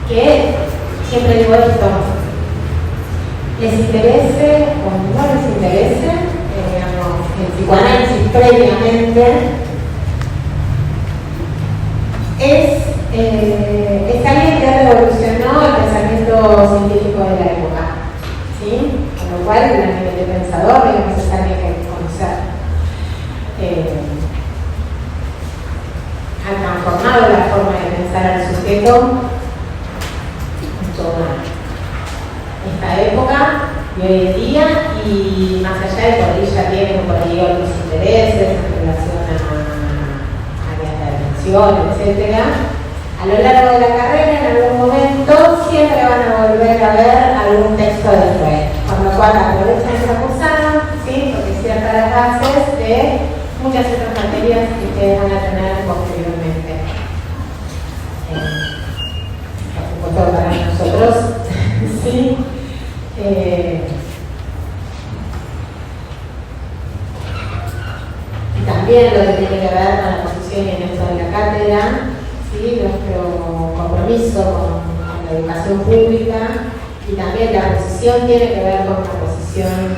que siempre digo esto, les interese o no les interese, digamos, el psicoanálisis previamente es alguien que revolucionó el pensamiento científico de la época, ¿sí? Con lo cual el pensador, digamos, es alguien que hay que conocer. Han transformado la forma de pensar al sujeto en toda esta época y hoy en día, y más allá de por ahí ya tienen por ahí otros intereses en relación a áreas de atención, etcétera. A lo largo de la carrera, en algún momento, siempre van a volver a ver algún texto de Freud, con lo cual aprovechan esa cursada, ¿sí? Porque cierta las bases de muchas otras materias que ustedes van a tener posteriormente. Por supuesto, para nosotros, ¿sí? Y también lo que tiene que ver con la posición y en esto de la cátedra, ¿sí? Nuestro compromiso con la educación pública, y también la posición tiene que ver con la posición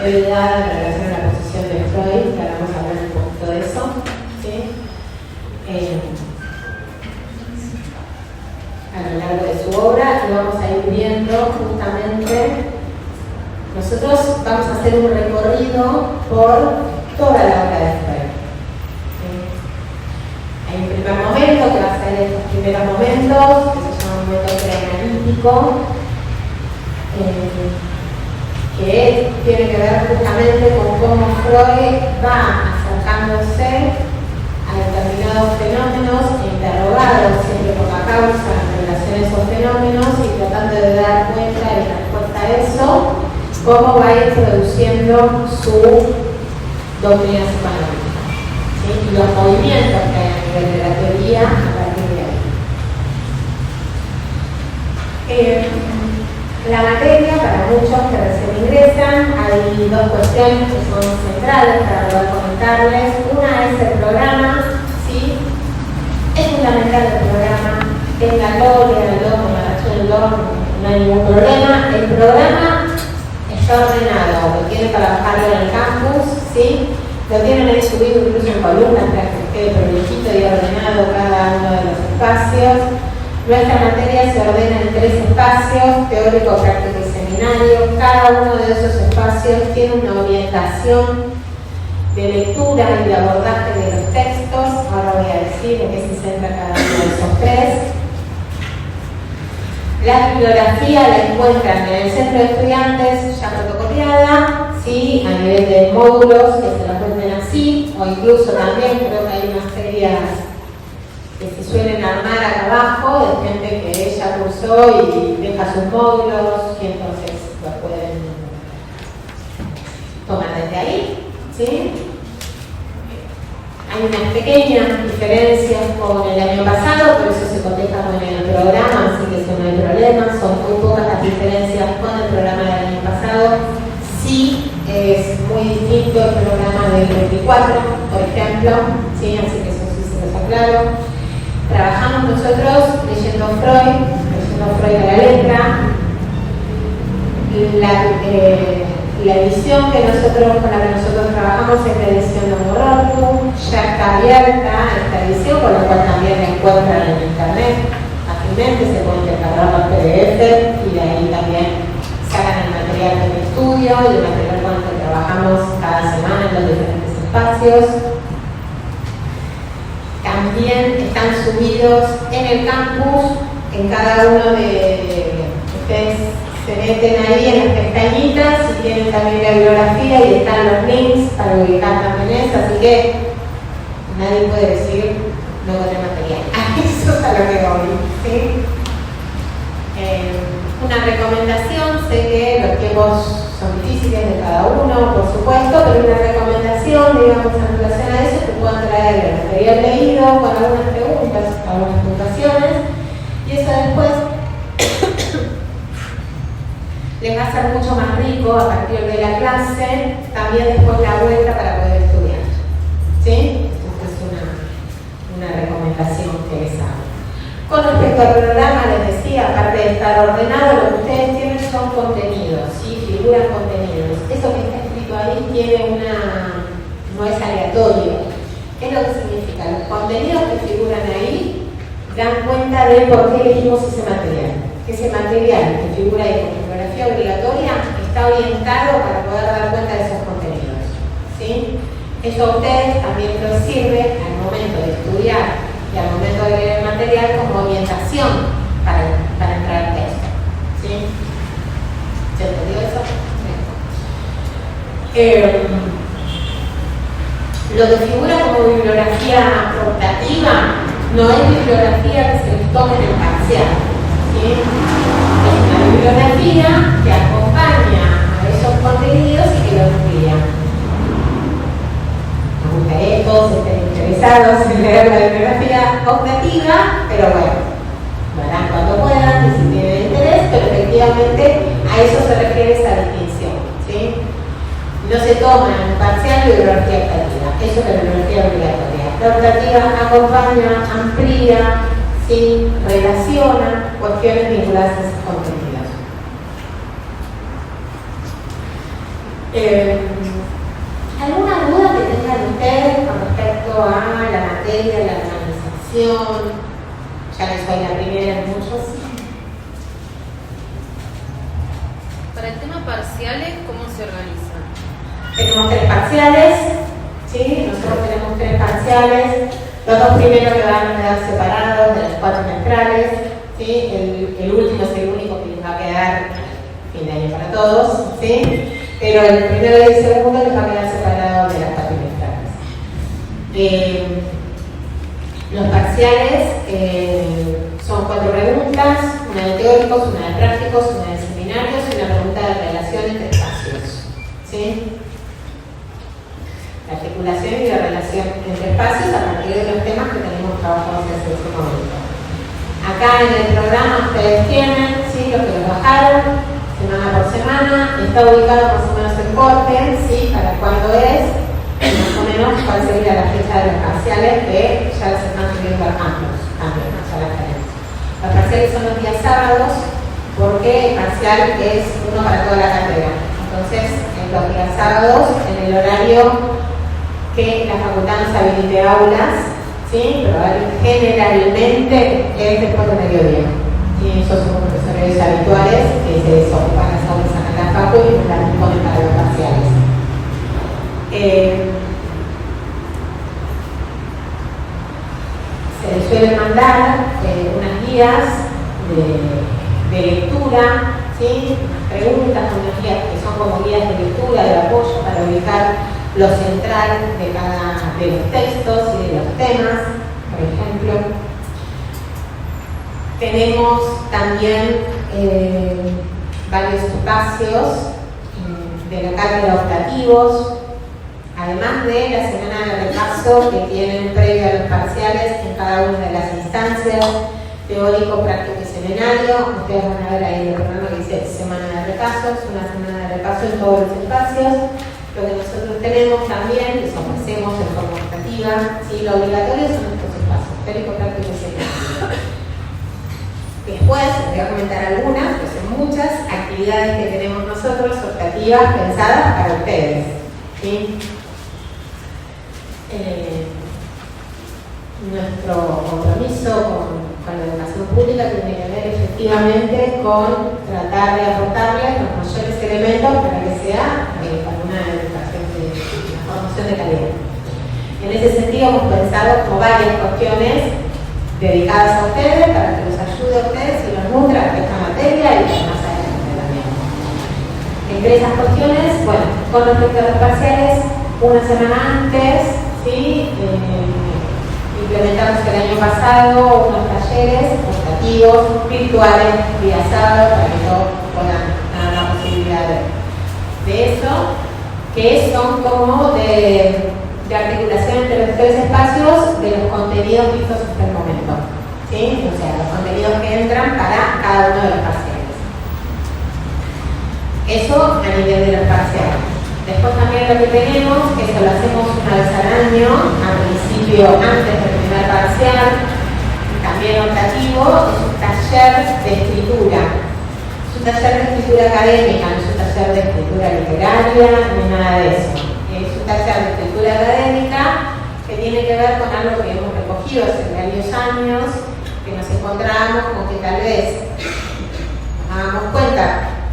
heredada en relación a la posición de Freud, que ahora vamos a hablar un poquito de eso, ¿sí? A lo largo de su obra, y vamos a ir viendo justamente, nosotros vamos a hacer un recorrido por toda la obra de Freud. Hay un primer momento que va a ser estos primeros momentos, que se llama un momento preanalítico, que tiene que ver justamente con cómo Freud va acercándose a determinados fenómenos, interrogados siempre por la causa en relación a esos fenómenos y tratando de dar cuenta y respuesta a eso, cómo va introduciendo su doctrina psicoanalítica, ¿sí? Y los movimientos que hay a nivel de la teoría a partir de ahí. La materia, para muchos que recién ingresan, hay dos cuestiones que son centrales para poder comentarles. Una es el programa, ¿sí? Es fundamental el programa, ténganlo, léanlo, no hay ningún problema. El programa está ordenado, lo tienen para bajarlo en el campus, ¿sí? Lo tienen ahí subido incluso en columnas para que quede prolijito y ordenado cada uno de los espacios. Nuestra materia se ordena en 3 espacios: teórico, práctico y seminario. Cada uno de esos espacios tiene una orientación de lectura y de abordaje de los textos. Ahora voy a decir en qué se centra cada uno de esos 3. La bibliografía la encuentran en el centro de estudiantes ya fotocopiada, ¿sí? A nivel de módulos que se las venden así, o incluso también creo que hay unas serias que se suelen armar acá abajo de gente que ella cursó y deja sus módulos y entonces los pueden tomar desde ahí, ¿sí? Hay unas pequeñas diferencias con el año pasado, pero eso se coteja con el programa, así que eso no hay problema. Son muy pocas las diferencias con el programa del año pasado. Sí, es muy distinto el programa del 24, por ejemplo, ¿sí? Así que eso sí se los aclaro. Trabajamos nosotros leyendo Freud a la letra. La edición con la que nosotros trabajamos es la edición de Morroco, ya está abierta esta edición, con lo cual también la encuentran en internet fácilmente, se pueden descargar los PDF y de ahí también sacan el material del estudio y el material con el que trabajamos cada semana en los diferentes espacios. También están subidos en el campus, en cada uno de ustedes se meten ahí en las pestañitas y tienen también la bibliografía y están los links para ubicar también eso, así que nadie puede decir no tener material. Eso es a lo que voy, ¿sí? Una recomendación, sé que los tiempos son difíciles de cada uno, por supuesto, pero una recomendación, digamos, en relación a eso, que puedan traer el material leído con algunas preguntas, algunas puntuaciones, y eso después les va a ser mucho más rico a partir de la clase, también después la vuelta para poder estudiar, ¿sí? Esta es una recomendación que les hago. Con respecto al programa, les decía, tiene no es aleatorio. ¿Qué es lo que significa? Los contenidos que figuran ahí dan cuenta de por qué elegimos ese material. Ese material que figura ahí con bibliografía obligatoria está orientado para poder dar cuenta de esos contenidos, ¿sí? Eso a ustedes también les sirve al momento de estudiar y al momento de leer el material como orientación para entrar al texto, ¿sí? ¿Se entendió eso? Lo que figura como bibliografía optativa no es bibliografía que se les tome en el parcial, ¿sí? Es una bibliografía que acompaña a esos contenidos y que los amplía. Me gustaría que todos estén interesados en leer la bibliografía optativa, pero bueno, lo harán cuando puedan y si tienen interés, pero efectivamente a eso se refiere esa distinción, ¿sí? No se toma en parcial bibliografía optativa, eso es la bibliografía obligatoria. La optativa acompaña, amplía, ¿sí? Relaciona cuestiones vinculadas a esos contenidos. ¿Alguna duda que tengan ustedes con respecto a la materia, la organización? Ya les soy la primera de muchos. Para el tema parciales, ¿cómo se organizan? Tenemos 3 parciales, ¿sí? Nosotros tenemos 3 parciales. Los 2 primeros que van a quedar separados de los 4 trimestrales, ¿sí? El último es el único que les va a quedar fin de año para todos, ¿sí? Pero el primero y el segundo les va a quedar separado de las 4 trimestrales. Los parciales son 4 preguntas, una de teóricos, una de prácticos, una de seminarios y una pregunta de relación entre espacios, ¿sí? La articulación y la relación entre espacios a partir de los temas que tenemos trabajados desde este momento. Acá en el programa ustedes tienen, ¿sí? Los que los bajaron semana por semana, está ubicado más o menos el corte, ¿sí? Para cuándo es, y más o menos cuál sería la fecha de los parciales que ya los están subiendo a cambios, ya las tenemos. Los parciales son los días sábados porque el parcial es uno para toda la carrera. Entonces, en los días sábados, en el horario que la facultad nos habilite aulas, ¿sí? Pero generalmente es después del mediodía. Y esos son los horarios habituales que se desocupan las aulas en la facu y nos las disponen para los parciales. Se les suele mandar unas guías de lectura, ¿sí? Unas preguntas, unas guías que son como guías de lectura, de apoyo para ubicar lo central de cada de los textos y de los temas, por ejemplo. Tenemos también varios espacios de la cátedra optativos, además de la semana de repaso que tienen previo a los parciales en cada una de las instancias, teórico, práctico y seminario. Ustedes van a ver ahí en el programa que dice semana de repaso, es una semana de repaso en todos los espacios. Lo que nosotros tenemos también, les ofrecemos de forma optativa, ¿sí? Lo obligatorio son estos espacios, teórico, práctico y seminario. Después les voy a comentar algunas, que son muchas, actividades que tenemos nosotros, optativas, pensadas para ustedes, ¿sí? Nuestro compromiso con la educación pública tiene que ver efectivamente con tratar de aportarles los mayores elementos para que sea para una educación de una formación de calidad. En ese sentido hemos pensado como varias cuestiones dedicadas a ustedes para que los ayude a ustedes y los nutra de esta materia y más adelante también. Entre esas cuestiones, bueno, con respecto a los parciales, una semana antes, ¿sí? Implementamos el año pasado unos talleres optativos virtuales día sábado para que todos puedan tener la posibilidad de eso, que son como de articulación entre los 3 espacios de los contenidos vistos hasta el momento, ¿sí? O sea, los contenidos que entran para cada uno de los parciales. Eso a nivel de los parciales. Después también lo que tenemos, que esto lo hacemos una vez al año, al principio, antes del primer parcial, también optativo, es un taller de escritura. Es su taller de escritura académica, no es un taller de escritura literaria, ni nada de eso. Es un taller de escritura académica que tiene que ver con algo que hemos recogido hace varios años, que nos encontrábamos con que tal vez nos dábamos cuenta,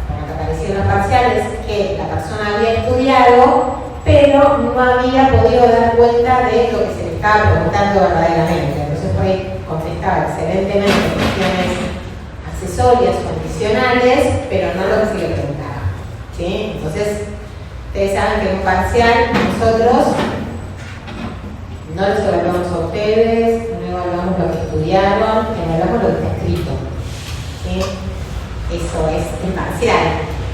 cuando aparecieron los parciales, que la persona había estudiado, pero no había podido dar cuenta de lo que se le estaba preguntando verdaderamente. Entonces por ahí contestaba excelentemente cuestiones accesorias o adicionales, pero no lo que se le preguntaba, ¿sí? Entonces, ustedes saben que en un parcial nosotros no les evaluamos a ustedes, no evaluamos lo que estudiaron, evaluamos lo que está escrito, ¿sí? Eso es imparcial.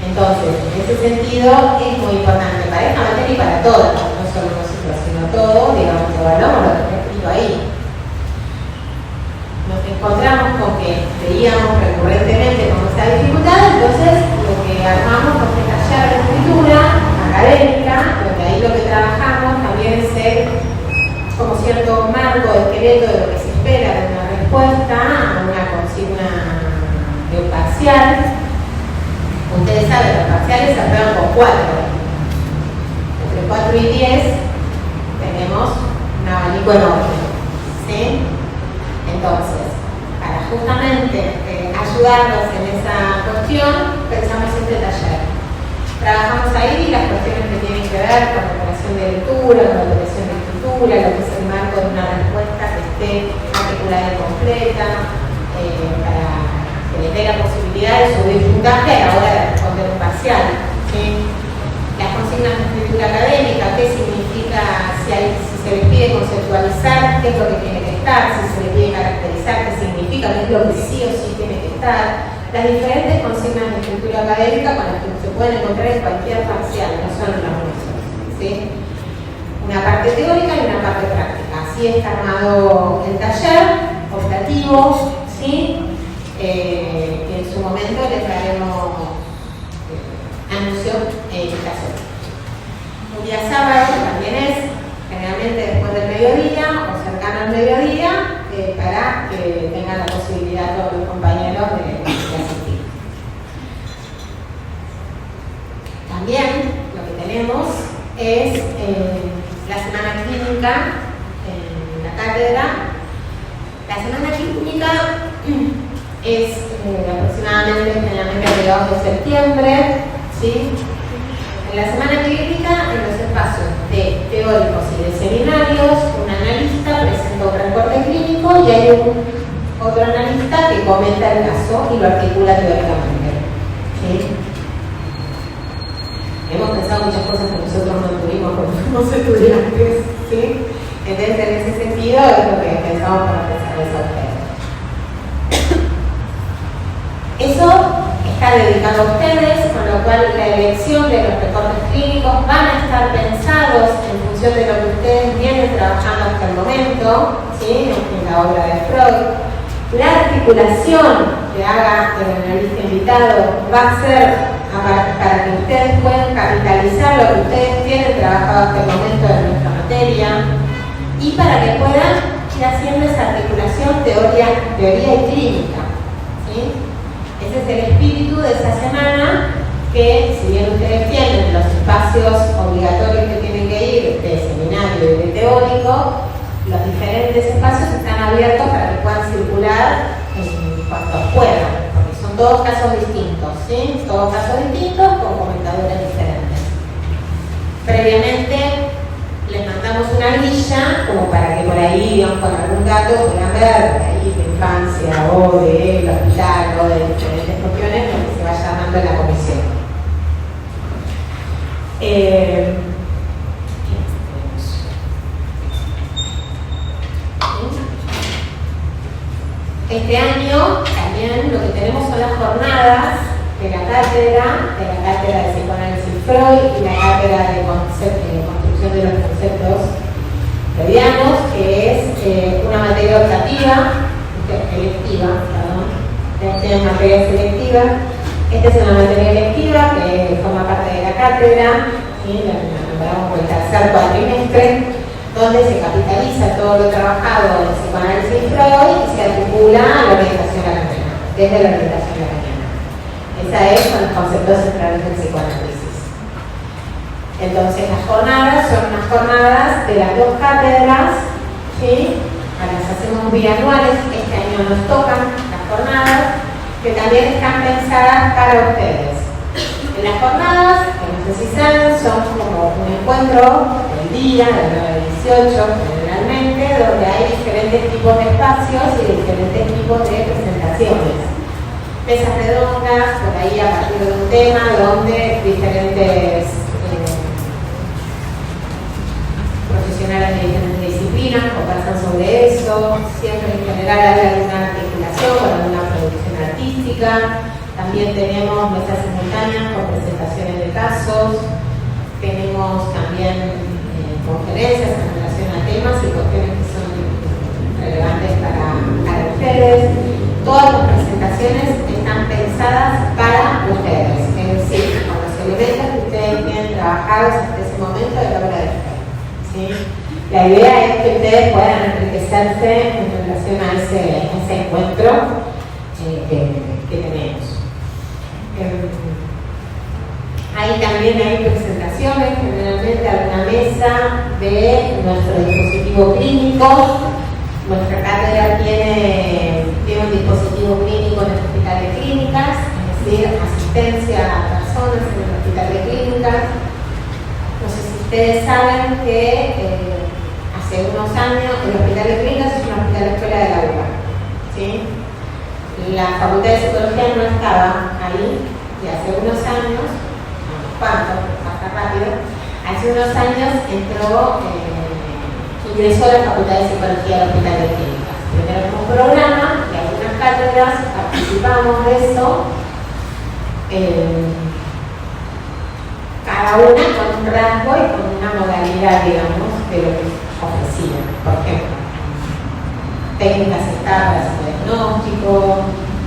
Entonces, en ese sentido es muy importante para esta materia y para todas, no solo nosotros, sino todo, digamos, evaluamos lo que está escrito ahí. Nos encontramos con que veíamos recurrentemente con esa dificultad, entonces lo que armamos fue este taller de escritura académica, donde ahí lo que trabajamos también es como cierto marco esqueleto de lo que se espera de una respuesta a una consigna de un parcial. Ustedes saben, los parciales se aprueban con 4. Entre 4 y 10 tenemos un abanico enorme, ¿sí? Entonces, para justamente ayudarnos en esa cuestión, pensamos este taller. Trabajamos ahí las cuestiones que tienen que ver con la operación de lectura, con la operación de escritura, lo que es el marco de una respuesta que esté articulada y completa, para que les dé la posibilidad de subir puntaje a la hora de responder un parcial, ¿sí? Las consignas de escritura académica, qué significa, si se les pide conceptualizar, qué es lo que tiene que estar, si se les pide caracterizar, qué significa, qué es lo que sí o sí tiene que estar. Las diferentes consignas de escritura académica con las que se pueden encontrar en cualquier parcial, no solo en los nuestros, ¿sí? Una parte teórica y una parte práctica. Así está armado el taller optativo, ¿sí? Que en su momento les daremos anuncio en esta zona. Un día sábado también es, generalmente después del mediodía o cercano al mediodía, para que tengan la posibilidad todos los compañeros de asistir. También lo que tenemos es la semana clínica en la cátedra. La semana clínica es aproximadamente, generalmente a mediados de septiembre, ¿sí? En la semana clínica, en los espacios de teóricos y de seminarios, un analista presenta un reporte clínico y hay otro analista que comenta el caso y lo articula teóricamente, ¿sí? Hemos pensado muchas cosas que nosotros no tuvimos cuando fuimos estudiantes, ¿sí? Entonces, en ese sentido, es lo que pensamos para pensarles a ustedes. Eso está dedicado a ustedes, con lo cual la elección de los recortes clínicos van a estar pensados en función de lo que ustedes vienen trabajando hasta el momento, ¿sí? En la obra de Freud. La articulación que haga el analista invitado va a ser para que ustedes puedan capitalizar lo que ustedes tienen trabajado hasta el momento de nuestra materia y para que puedan ir haciendo esa articulación teoría y clínica, ¿sí? Ese es el espíritu de esa semana, que si bien ustedes tienen los espacios obligatorios que tienen que ir de seminario y de teórico, los diferentes espacios están abiertos para que puedan circular cuanto puedan, porque son todos casos distintos, ¿sí? Todos casos distintos con comentadores diferentes. Previamente les mandamos una grilla como para que por ahí, digamos, con algún dato puedan ver ahí de infancia o del hospital o de diferentes cuestiones lo que se vaya dando en la comisión. Este año también lo que tenemos son las jornadas de la cátedra de psicoanálisis Freud y la cátedra de construcción de los conceptos freudianos, que es una materia optativa, electiva, perdón. Esta es materia selectiva. Esta es una materia electiva que forma parte de la cátedra, ¿sí? La nombramos por el tercer cuatrimestre, donde se capitaliza todo lo trabajado en psicoanálisis Freud y se articula a la orientación lacaniana, desde la orientación lacaniana. Esa es con los conceptos centrales del psicoanálisis. Entonces las jornadas son unas jornadas de las dos cátedras, ¿sí? Las hacemos bianuales, este año nos tocan las jornadas, que también están pensadas para ustedes. En las jornadas, que no sé si saben, son como un encuentro del día, de 9 a 18 generalmente, donde hay diferentes tipos de espacios y diferentes tipos de presentaciones. Mesas redondas, por ahí a partir de un tema, donde diferentes profesionales de diferentes disciplinas conversan sobre eso. Siempre en general hay alguna articulación con alguna producción artística. También tenemos mesas simultáneas con presentaciones de casos. Tenemos también conferencias en relación a temas y cuestiones que son relevantes para ustedes. Todas las presentaciones están pensadas para ustedes, es decir, con los elementos que ustedes tienen trabajados hasta ese momento de la obra de ustedes, ¿sí? La idea es que ustedes puedan enriquecerse en relación a ese encuentro que tenemos. Ahí también hay presentaciones, generalmente a una mesa de nuestro dispositivo clínico. Nuestra cátedra tiene un dispositivo clínico en el hospital de clínicas, es decir, asistencia a personas en el hospital de clínicas. No sé si ustedes saben que hace unos años el hospital de clínicas es un hospital de escuela de la UBA, ¿sí? La facultad de psicología no estaba ahí y hace unos años, ¿cuánto? Bastante rápido, hace unos años ingresó a la facultad de psicología del hospital de clínicas. Tenemos un programa y algunas cátedras participamos de eso, cada una con un rasgo y con una modalidad, digamos, de lo que ofrecía. Por ejemplo, técnicas estables de diagnóstico,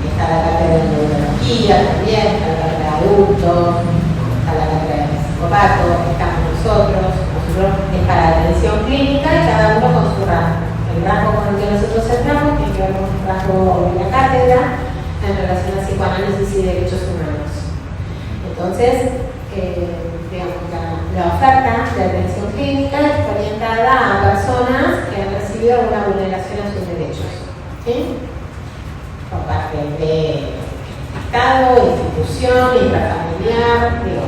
está la cátedra de neurología también, está la cátedra de adultos, está la cátedra de psicopato, estamos nosotros es para la atención clínica y cada uno con su rasgo. El rasgo con el que nosotros entramos tiene que ver con un rasgo de la cátedra en relación a psicoanálisis y derechos humanos. Entonces, digamos, la oferta de atención clínica está orientada a personas que han recibido alguna vulneración a sus derechos, ¿sí? Por parte de Estado, institución, intrafamiliar, digo,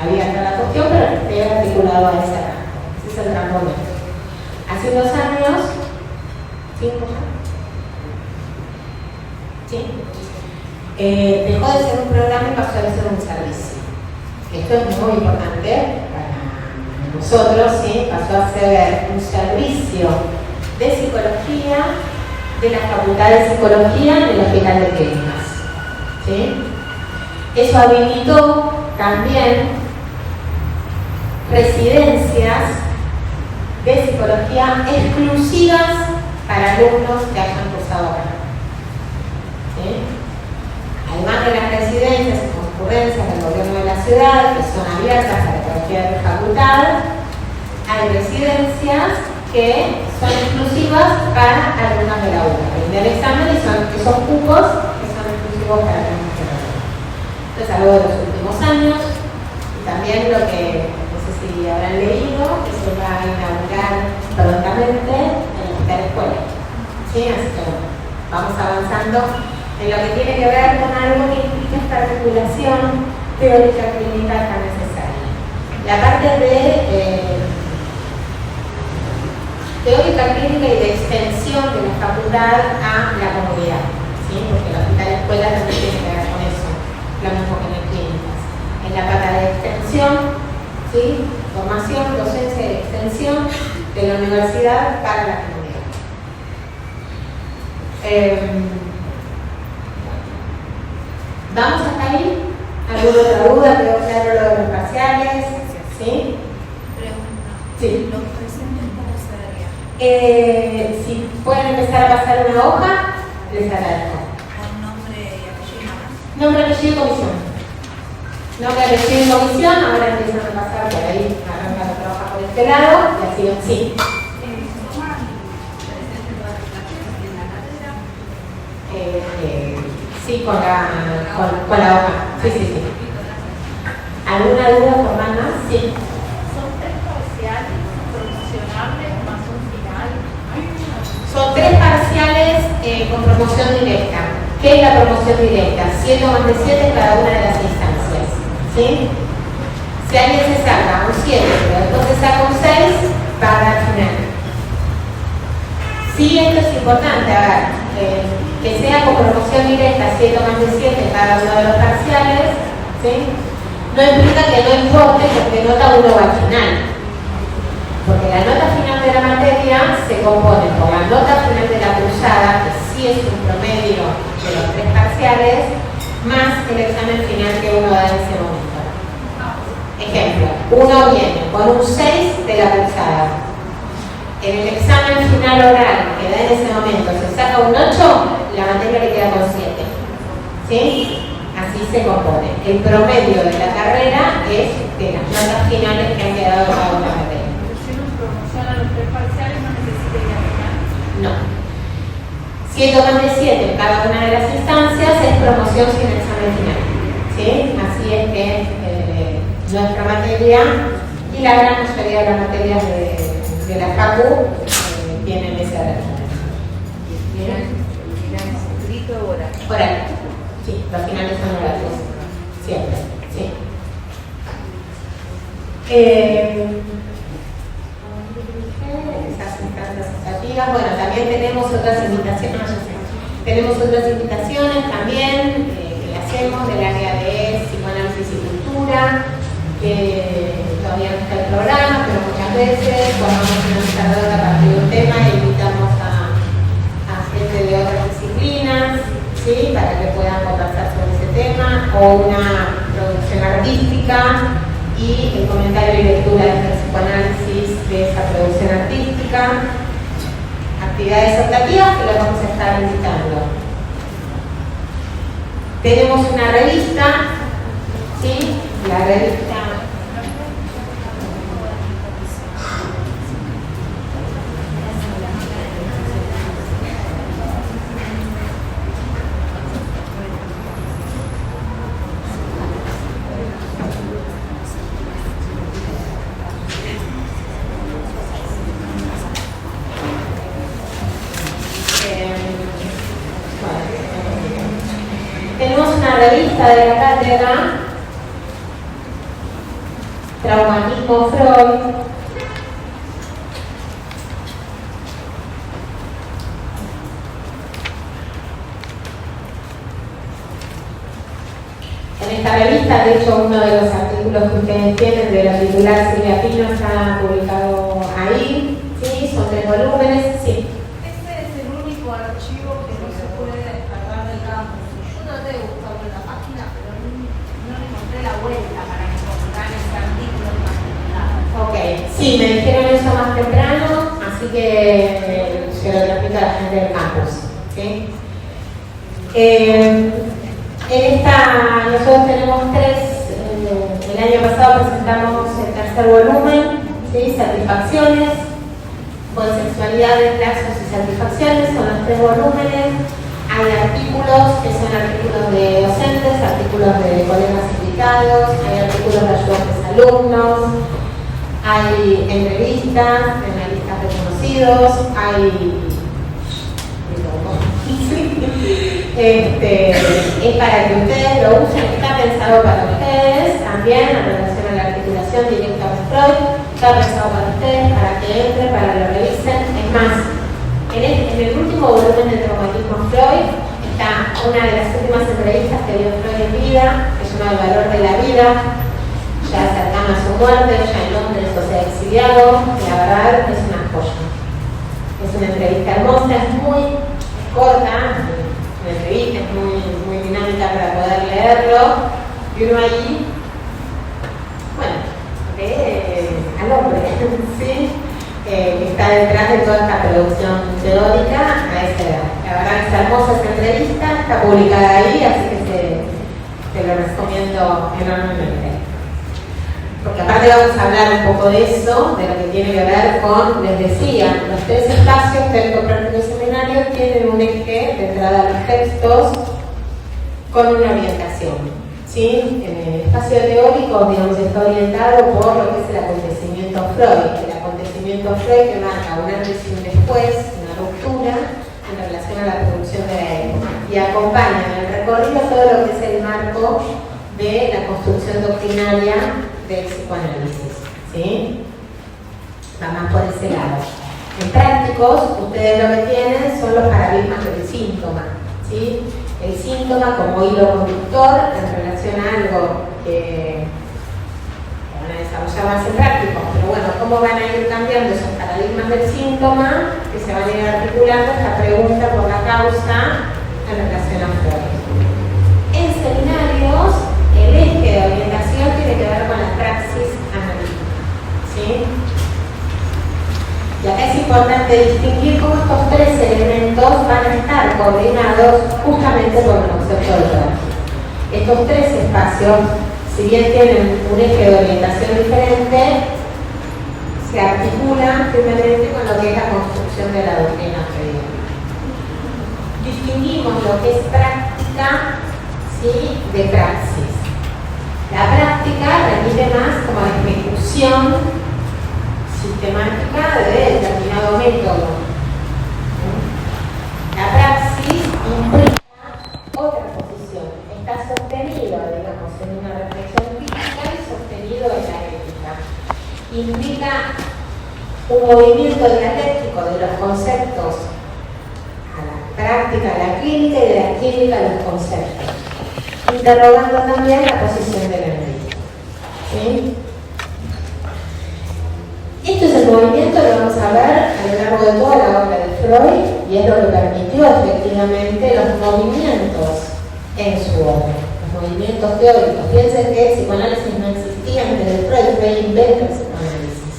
abierta la cuestión, pero que esté articulado a ese rango. Ese es el rango nuestro. Hace unos años, 5 años, ¿sí? Dejó de ser un programa y pasó a ser un servicio. Esto es muy importante para nosotros, ¿sí? Pasó a ser un servicio de psicología de la Facultad de Psicología del Hospital de Clínicas, ¿sí? Eso habilitó también residencias de psicología exclusivas para alumnos que hayan cursado acá, ¿sí? Además de las residencias y concurrencias del gobierno de la ciudad, que son abiertas a cualquier facultad, hay residencias que son exclusivas para alumnos de la UBA. Rinden el examen y son esos cupos que son exclusivos para alumnos de la UBA. Esto es algo de los últimos años y también lo que si habrán leído, que se va a inaugurar prontamente en el hospital escuela. ¿Sí? Así que bueno, vamos avanzando en lo que tiene que ver con algo que implica esta articulación teórica clínica tan necesaria. La parte de teórica clínica y de extensión de la facultad a la comunidad, ¿sí? Porque el hospital escuela también tiene que ver con eso, lo mismo que en las clínicas. En la pata de extensión, ¿sí? Formación, docencia y extensión de la universidad para la comunidad. ¿Vamos hasta ahí? ¿Alguna otra duda? ¿Quedó claro lo de los parciales? ¿Sí? Pregunta. Sí. ¿Los presentes cómo se daría? Si pueden empezar a pasar una hoja, les agradezco. ¿Con nombre y apellido? Nombre, apellido y comisión. Nombre, apellido y comisión, ahora empiezan a pasar por ahí, arrancan a trabajar por este lado, y así, sí. Sí. Sí, con la hoja. Sí. ¿Alguna duda, Fernanda? Sí. Son 3 parciales promocionables más un final. Son 3 parciales con promoción directa. ¿Qué es la promoción directa? 7 más de 7 en cada una de las instancias. ¿Sí? Si alguien se saca un 7, pero después se saca un 6, va a dar final. Sí, esto es importante, a ver, que sea con promoción directa 7 más de 7 en cada uno de los parciales, ¿sí? No implica que no importe porque nota uno va al final. Porque la nota final de la materia se compone por la nota final de la cursada, que sí es un promedio de los 3 parciales, más el examen final que uno da en ese momento. Ejemplo, uno viene con un 6 de la cursada. En el examen final oral que da en ese momento se saca un 8, la materia le queda con 7. ¿Sí? Así se compone. El promedio de la carrera es de las notas finales que han quedado en cada una de la materia. Si uno promociona los 3 parciales, no necesita ir al final. No. 7 más de 7 en cada una de las instancias es promoción sin examen final. ¿Sí? Así es que nuestra materia y la gran mayoría de las materias de la Facu tienen ese régimen. ¿Finales escrito o oral? Oral. Sí, los finales son orales. Siempre. Sí. Esas instancias educativas. Bueno, también tenemos otras invitaciones. Tenemos otras invitaciones también que hacemos del área de psicoanálisis y cultura. Todavía no está el programa, pero muchas veces cuando vamos a desarrollar a partir de un tema invitamos a gente de otras disciplinas, ¿sí? Para que puedan conversar sobre ese tema, o una producción artística y el comentario y lectura del psicoanálisis de esa producción artística, actividades optativas que las vamos a estar invitando. Tenemos una revista, ¿sí? La revista revista de la cátedra Traumatismo Freud. En esta revista, de hecho, uno de los artículos que ustedes tienen de la titular Silvia Pino está publicado ahí, ¿sí? Son 3 volúmenes, sí. Este es el único archivo que no se puede descargar del campus. Yo traté de buscarlo en la página, pero no le encontré la vuelta para encontrar ese artículo en particular. Ok, sí, me dijeron eso más temprano, así que se lo transmito a la gente del campus, ¿sí? Nosotros tenemos 3, el año pasado presentamos el 3er volumen, ¿sí? Satisfacciones, con sexualidades, lazos y satisfacciones, son los 3 volúmenes. Hay artículos que son artículos de docentes, artículos de colegas invitados, hay artículos de ayudantes alumnos, hay entrevistas, analistas reconocidos, hay... es para que ustedes lo usen, está pensado para ustedes también en relación a la articulación directa con Freud, está pensado para ustedes, para que entren, para que lo revisen. Es más, en el último volumen de Traumatismo Freud está una de las últimas entrevistas que dio Freud en vida, que se llama El valor de la vida, ya cercano a su muerte, ya en Londres, o sea, exiliado. La verdad es una joya. Es una entrevista hermosa, es muy corta, la entrevista es muy dinámica para poder leerlo, y uno ahí, bueno, ve al hombre, ¿sí? Que está detrás de toda esta producción teórica a esa edad. La verdad es hermosa esta entrevista, está publicada ahí, así que te lo recomiendo enormemente. Porque aparte vamos a hablar un poco de eso, de lo que tiene que ver con, les decía, los 3 espacios teórico, práctico y seminario tienen un eje de entrada a los textos, con una orientación. ¿Sí? En el espacio teórico, digamos, está orientado por lo que es el acontecimiento Freud. El acontecimiento Freud que marca un antes y un después, una ruptura en relación a la producción de la época. Y acompaña en el recorrido todo lo que es el marco de la construcción doctrinaria del psicoanálisis. ¿Sí? Va más por ese lado. En prácticos, ustedes lo que tienen son los paradigmas del síntoma. ¿Sí? El síntoma como hilo conductor en relación a algo que van a desarrollar más en prácticos, pero bueno, cómo van a ir cambiando esos paradigmas del síntoma que se van a ir articulando esta pregunta por la causa en relación a Freud. En seminarios, el eje de orientación tiene que ver con la praxis analítica. ¿Sí? Y acá es importante distinguir cómo estos tres elementos van a estar coordinados justamente por el concepto de práctica. Estos tres espacios, si bien tienen un eje de orientación diferente, se articulan firmemente con lo que es la construcción de la doctrina freudiana. Distinguimos lo que es práctica, ¿sí?, de praxis. La práctica remite más como a la ejecución sistemática de determinado método. La praxis implica otra posición, está sostenido, digamos, en una reflexión crítica y sostenido en la ética. Implica un movimiento dialéctico de los conceptos a la práctica, a la clínica y de la clínica a los conceptos, interrogando también la posición del analista. ¿Sí? Esto es el movimiento que vamos a ver a lo largo de toda la obra de Freud y es lo que permitió efectivamente los movimientos en su obra, los movimientos teóricos. Piensen que el psicoanálisis no existía antes de Freud, Freud inventa el psicoanálisis.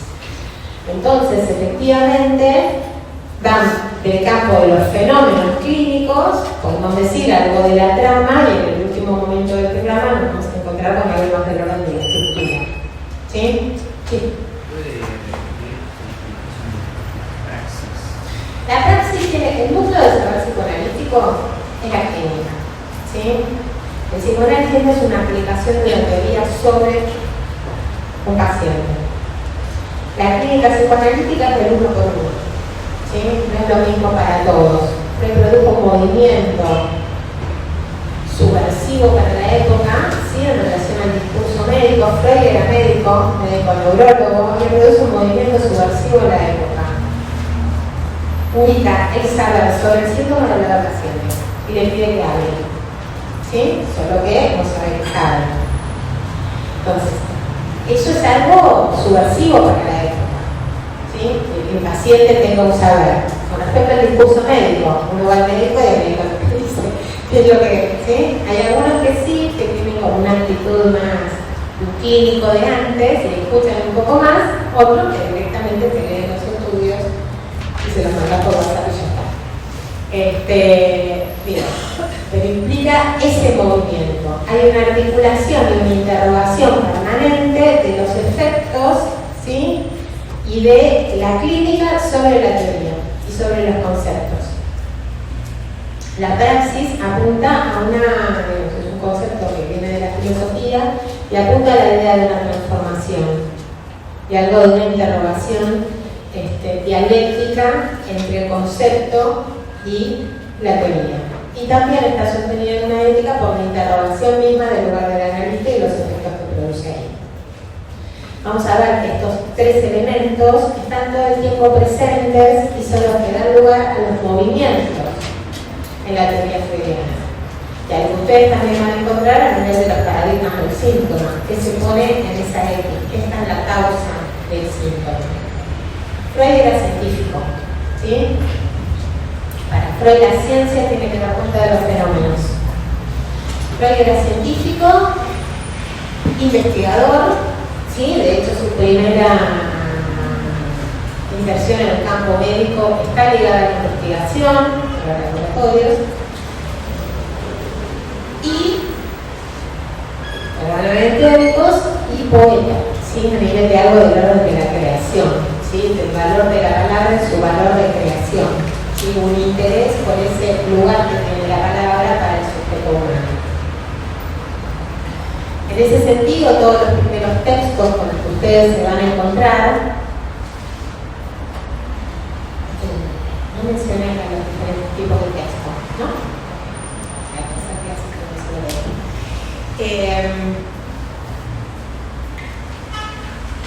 Entonces, efectivamente, van del campo de los fenómenos clínicos, podemos decir algo de la trama y en el último momento del programa nos vamos a encontrar con algo más del orden de la estructura. ¿Sí? Sí. La praxis tiene el núcleo del saber psicoanalítico es la clínica. ¿Sí? El psicoanálisis es una aplicación de la teoría sobre un paciente. La clínica psicoanalítica es del uno por uno. ¿Sí? No es lo mismo para todos. Reprodujo un movimiento subversivo para la época, ¿sí?, en relación al discurso médico. Freud era médico neurólogo, y reproduce un movimiento subversivo en la época. Ubica el saber sobre el síntoma de la paciente y le pide que hable. ¿Sí? Solo que no sabe que sabe. Entonces, eso es algo subversivo para la época. ¿Sí? Que el paciente tenga un saber. Con respecto al discurso médico, uno va al médico y el médico te dice qué es lo que. ¿Sí? Hay algunos que sí, que tienen como una actitud más clínico de antes y escuchan un poco más, otros que directamente te leen los estudios y se los manda por WhatsApp y ya está. Mira, pero implica ese movimiento. Hay una articulación y una interrogación permanente de los efectos, ¿sí?, y de la clínica sobre la teoría y sobre los conceptos. La praxis apunta a es un concepto que viene de la filosofía y apunta a la idea de una transformación y algo de una interrogación dialéctica entre el concepto y la teoría. Y también está sostenida en una ética por la interrogación misma del lugar del analista y los efectos que produce ahí. Vamos a ver que estos tres elementos están todo el tiempo presentes y son los que dan lugar a los movimientos en la teoría freudiana. Y algo que ustedes también van a encontrar a nivel de los paradigmas del síntoma, que se pone en esa ética. Esta es la causa del síntoma. Freud era científico, ¿sí? Para Freud la ciencia tiene que dar cuenta de los fenómenos. Freud era científico, investigador, ¿sí? De hecho su primera inversión en el campo médico está ligada a la investigación, a los laboratorios, y verdaderamente teóricos y poeta, ¿sí?, a nivel de algo del orden de la creación, ¿sí?, del valor de la palabra en su valor de creación, ¿sí?, un interés por ese lugar que tiene la palabra para el sujeto humano. ese sentido, todos los primeros textos con los que ustedes se van a encontrar, no mencioné acá los diferentes tipos de texto, ¿no?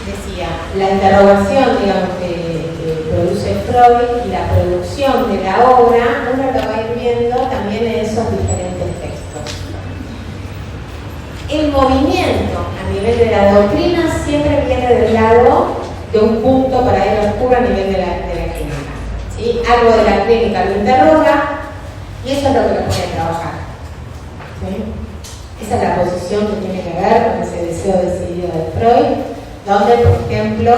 Decía, la interrogación, digamos, que produce Freud y la producción de la obra, uno lo va a ir viendo también en esos diferentes textos. El movimiento a nivel de la doctrina siempre viene del lado de un punto para ir oscuro a nivel de la clínica, ¿sí? Algo de la clínica lo interroga y eso es lo que lo pone a trabajar, ¿sí? Esa es la posición que tiene que ver con ese deseo decidido de Freud, donde, por ejemplo,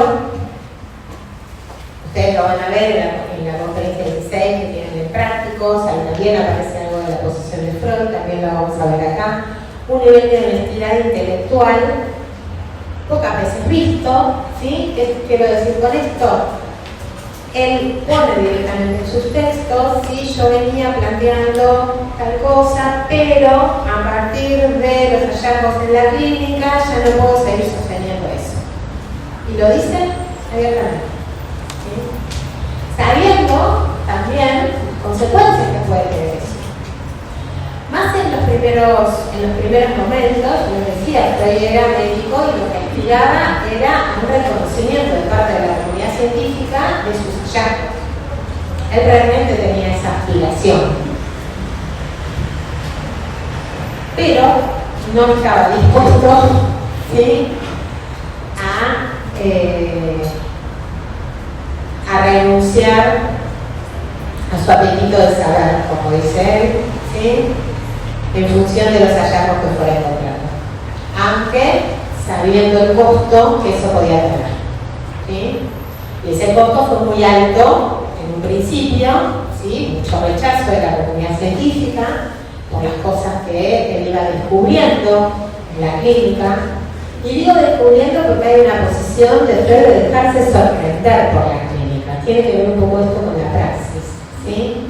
ustedes lo van a ver en la conferencia 16 que tienen en prácticos, ahí también aparece algo de la posición de Freud, también lo vamos a ver acá. Un nivel de honestidad intelectual pocas veces visto, ¿sí? ¿Qué quiero decir con esto? Él pone directamente en sus textos, ¿sí? Yo venía planteando tal cosa, pero a partir de los hallazgos en la clínica ya no puedo seguir sosteniendo eso. Y lo dice abiertamente, ¿sí? Sabiendo también las consecuencias que puede tener eso. Más en los primeros momentos, les decía, Freud era médico y lo que aspiraba era un reconocimiento de parte de la comunidad científica de sus hallazgos. Él realmente tenía esa aspiración. Pero no estaba dispuesto, ¿sí? a renunciar a su apetito de saber, como dice él, ¿sí? En función de los hallazgos que fuera encontrando, aunque sabiendo el costo que eso podía tener, ¿sí? Y ese costo fue muy alto en un principio, ¿sí? Mucho rechazo de la comunidad científica por las cosas que él iba descubriendo en la clínica. Y digo descubriendo porque hay una posición de Freud de dejarse sorprender por la clínica. Tiene que ver un poco esto con la praxis, ¿sí?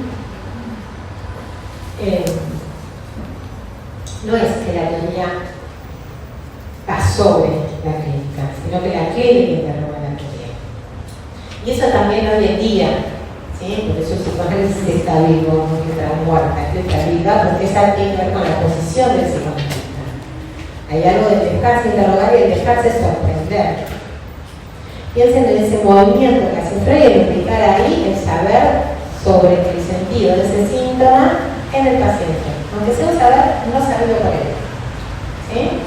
No es que la teoría va sobre la clínica, sino que la clínica interroga la teoría. Y eso también hoy en día, ¿sí? Por eso el psicoanálisis está vivo, no está muerta, está viva, porque esa tiene que ver con la posición del psicoanalista. Hay algo de dejarse interrogar y de dejarse sorprender. Piensen en ese movimiento que hace Freud en explicar ahí el saber sobre el sentido de ese síntoma en el paciente, aunque sea un saber no sabido por él, ¿sí?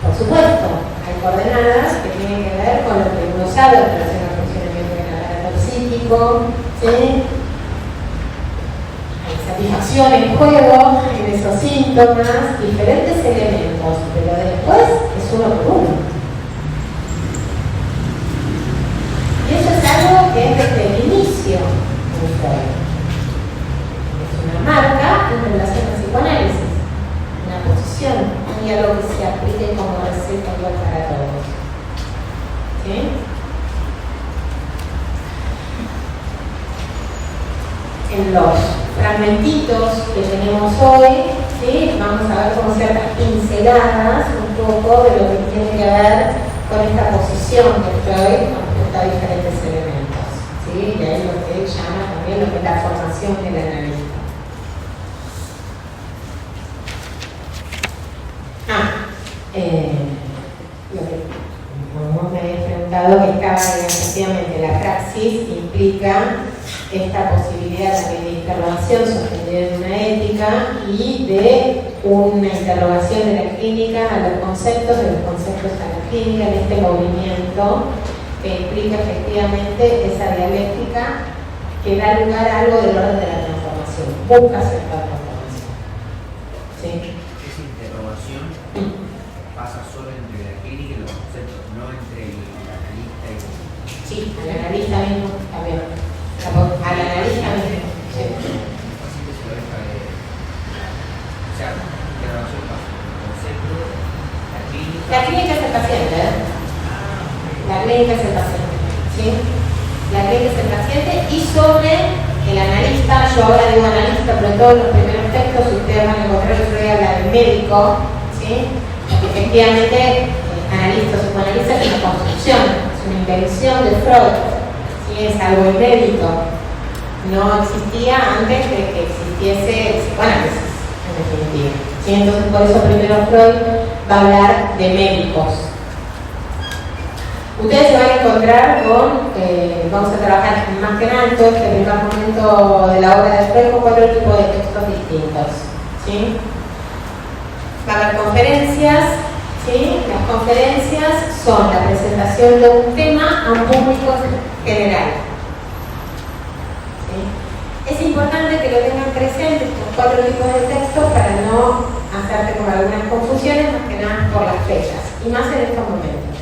Por supuesto, hay coordenadas que tienen que ver con lo que uno sabe en relación al funcionamiento del aparato psíquico, ¿sí? Hay satisfacción en juego en esos síntomas, diferentes elementos, pero después es uno por uno. Y eso es algo que es desde el inicio de Freud. Una marca en relación al psicoanálisis, una posición, no hay algo que se aplique como receta igual para todos, ¿sí? En los fragmentitos que tenemos hoy, ¿sí? Vamos a ver como ciertas pinceladas un poco de lo que tiene que ver con esta posición de Freud con respecto a diferentes elementos, ¿sí? De ahí lo que él llama también lo que es la formación del analista. Lo que como me había preguntado que estaba, efectivamente, la praxis implica esta posibilidad también de interrogación sostenida en una ética y de una interrogación de la clínica a los conceptos, de los conceptos a la clínica, en este movimiento que implica efectivamente esa dialéctica que da lugar a algo del orden de la transformación, busca cierta transformación, ¿sí? Esa interrogación pasa solo entre la clínica y los conceptos, no entre el analista y el... Sí, al analista mismo también. Al analista mismo. Sí. El paciente se lo deja de... O sea, la interrogación pasa entre el concepto, la clínica... La clínica es el paciente, ¿eh? La clínica es el paciente, ¿sí? La clínica es el paciente y sobre el analista, yo ahora digo analista, pero en todos los primeros textos ustedes van a encontrar que Freud habla del médico, ¿sí? Que efectivamente, analistas o psicoanalistas, es una construcción, es una invención de Freud, ¿sí? Es algo inédito. No existía antes de que existiese psicoanálisis, en definitiva. ¿Sí? Entonces, por eso primero Freud va a hablar de médicos. Ustedes se van a encontrar con, vamos a trabajar más que nada en todo este primer momento de la obra de Freud con 4 tipos de textos distintos. ¿Sí? Va a haber conferencias. ¿Sí? Las conferencias son la presentación de un tema a un público general. ¿Sí? Es importante que lo tengan presente estos 4 tipos de textos para no hacerte con algunas confusiones, más que nada por las fechas, y más en estos momentos.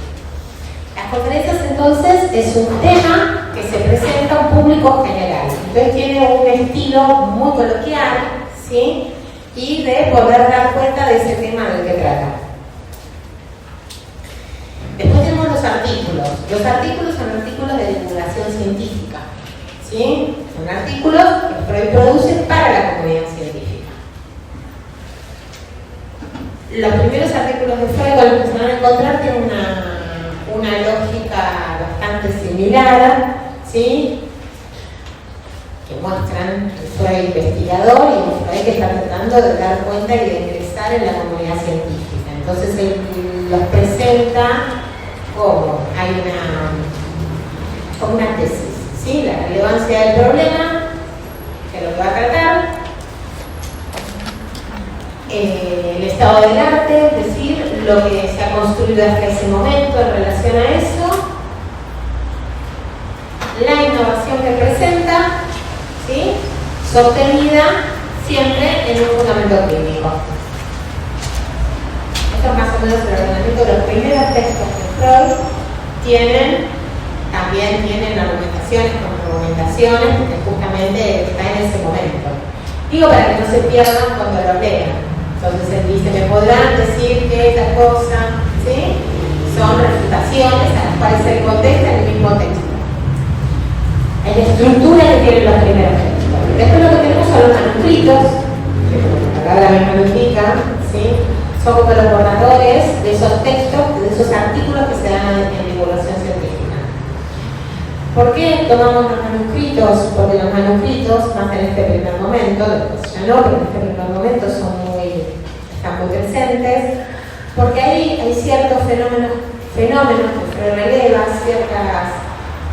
Las conferencias entonces es un tema que se presenta a un público general. Entonces tiene un estilo muy coloquial, ¿sí? Y de poder dar cuenta de ese tema del que trata. Después tenemos los artículos. Los artículos son artículos de divulgación científica, ¿sí? Son artículos que Freud produce para la comunidad científica. Los primeros artículos de Freud, con los que se van a encontrar, tienen una lógica bastante similar, ¿sí? Que muestran el Freud investigador y el Freud que está tratando de dar cuenta y de ingresar en la comunidad científica. Entonces él los presenta como una tesis, ¿sí? La relevancia del problema, que lo que va a tratar, el estado del arte, es decir, lo que se ha construido hasta ese momento en relación a eso, la innovación que presenta, ¿sí? Sostenida siempre en un fundamento clínico. Esto es más o menos el ordenamiento de los primeros textos de Freud. También tienen argumentaciones, contraargumentaciones, porque justamente está en ese momento. Digo para que no se pierdan cuando lo lean. Entonces él dice, me podrán decir que esta cosa, ¿sí? Son refutaciones a las cuales se contesta en el mismo texto. Hay la estructura que tienen los primeros textos. Después lo que tenemos son los manuscritos, que como la palabra misma lo indica, ¿sí? Son como los borradores de esos textos, de esos artículos que se dan en divulgación científica. ¿Por qué tomamos los manuscritos? Porque los manuscritos, más en este primer momento, después ya no, pero en este primer momento están muy presentes, porque ahí hay ciertos fenómenos que Freud releva, ciertas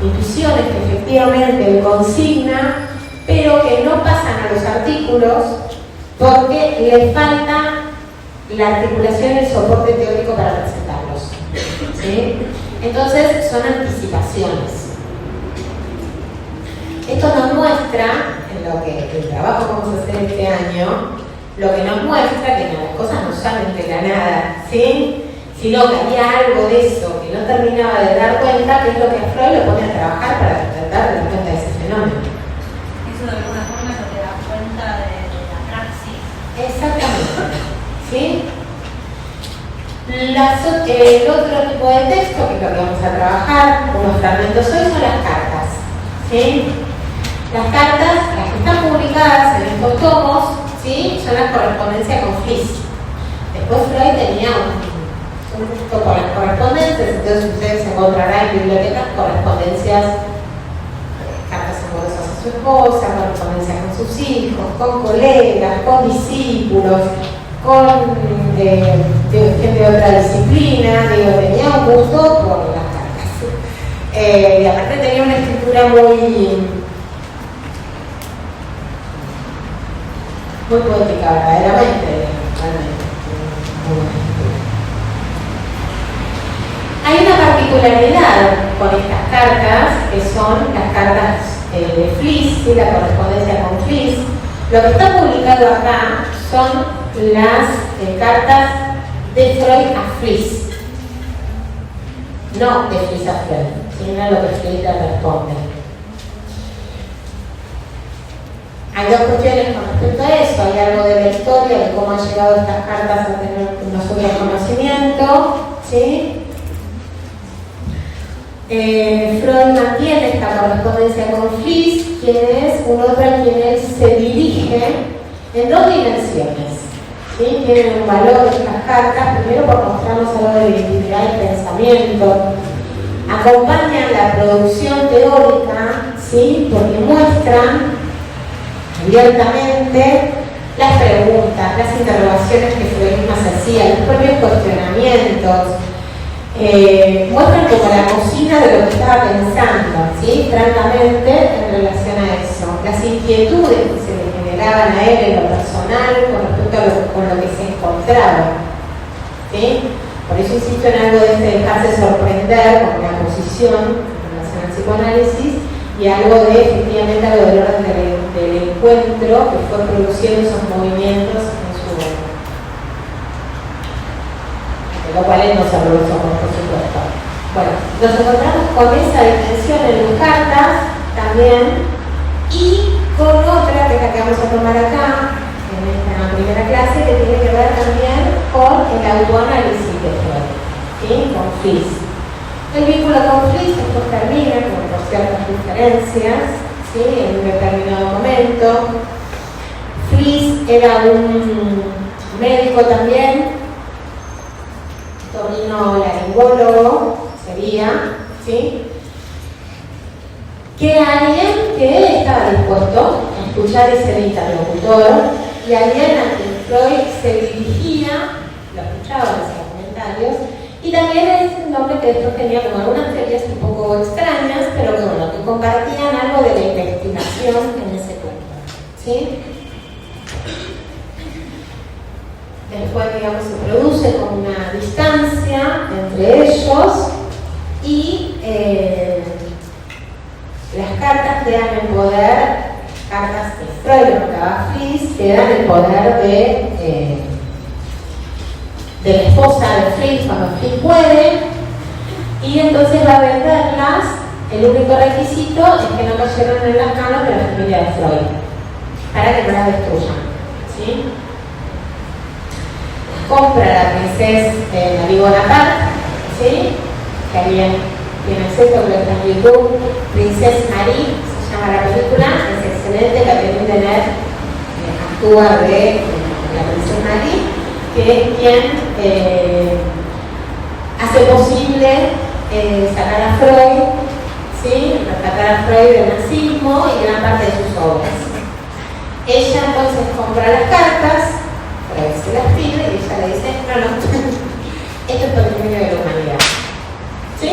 intuiciones que efectivamente él consigna, pero que no pasan a los artículos porque le falta la articulación y el soporte teórico para presentarlos, ¿sí? Entonces son anticipaciones. Esto nos muestra, en lo que el trabajo que vamos a hacer este año, lo que nos muestra que las cosas no salen de la nada, ¿sí? Sino que había algo de eso que no terminaba de dar cuenta, que es lo que a Freud lo pone a trabajar para tratar de dar cuenta de ese fenómeno. Eso de alguna forma es lo que da cuenta de la praxis. Exactamente, ¿sí? El otro tipo de texto, que es lo que vamos a trabajar, unos fragmentos hoy, son las cartas, ¿sí? Las cartas, las que están publicadas en estos tomos, ¿sí? Son las correspondencias con Fliss. Después Freud tenía un texto con las correspondencias, entonces ustedes encontrarán en bibliotecas correspondencias, cartas amorosas a su esposa, correspondencias con sus hijos, con colegas, con discípulos, con gente de otra disciplina. Digo, tenía un gusto por las cartas. Y aparte tenía una escritura muy poética, verdaderamente. Hay una particularidad con estas cartas, que son las cartas de Fliss, y la correspondencia con Fliss. Lo que está publicado acá son las cartas de Freud a Fliss, no de Fliss a Freud, sino lo que Fliss le responde. Hay dos cuestiones con respecto a eso. Hay algo de la historia, de cómo han llegado estas cartas a tener nosotros conocimiento, ¿sí? Freud mantiene esta correspondencia con Fliss, quien es un otro a quien él se dirige en dos dimensiones, ¿sí? Tienen un valor estas cartas, primero por mostrarnos algo de la identidad y pensamiento. Acompañan la producción teórica, ¿sí? Porque muestran abiertamente las preguntas, las interrogaciones que Freud misma se hacía, los propios cuestionamientos. Muestran como la cocina de lo que estaba pensando, ¿sí? Francamente, en relación a eso. Las inquietudes que se le generaban a él en lo personal con respecto a con lo que se encontraba, ¿sí? Por eso insisto en algo de dejarse sorprender con la posición en relación al psicoanálisis y algo de, efectivamente, algo del orden del encuentro que fue produciendo esos movimientos en su obra. De lo cual él no se aprovechó, por supuesto. Bueno, nos encontramos con esa dimensión en las cartas también y con otra que es la que vamos a tomar acá en esta primera clase, que tiene que ver también con el autoanálisis de Freud, ¿sí? Con Fliess. El vínculo con Fliess después termina por ciertas diferencias, ¿sí? En un determinado momento. Fliess era un médico también, otorrinolaringólogo sería, ¿sí? Que alguien que estaba dispuesto a escuchar y ser interlocutor, y alguien a quien Freud se dirigía, lo escuchaba en los comentarios, y también es un nombre que después tenía como algunas teorías un poco extrañas, pero que bueno, que compartían algo de la investigación en ese cuento, ¿sí? Después, digamos, se produce como una distancia entre ellos y las cartas quedan en poder, cartas de Freud, lo que daba Fliess, quedan en poder de la esposa de Fliess cuando Fliess muere, y entonces va a venderlas. El único requisito es que no cayeron en las manos de la familia de Freud, para que no las destruyan, ¿sí? Compra la princesa Marie Bonaparte, ¿sí? Que alguien tiene acceso, que está en YouTube. Princesa Marie se llama la película, es excelente. Catherine Deneuve actúa de la princesa Marie, que es quien hace posible sacar a Freud, ¿sí? Rescatar a Freud del nazismo y gran parte de sus obras. Ella entonces compra las cartas, Freud se las pide y ella le dice: no, esto es patrimonio de la humanidad, ¿sí?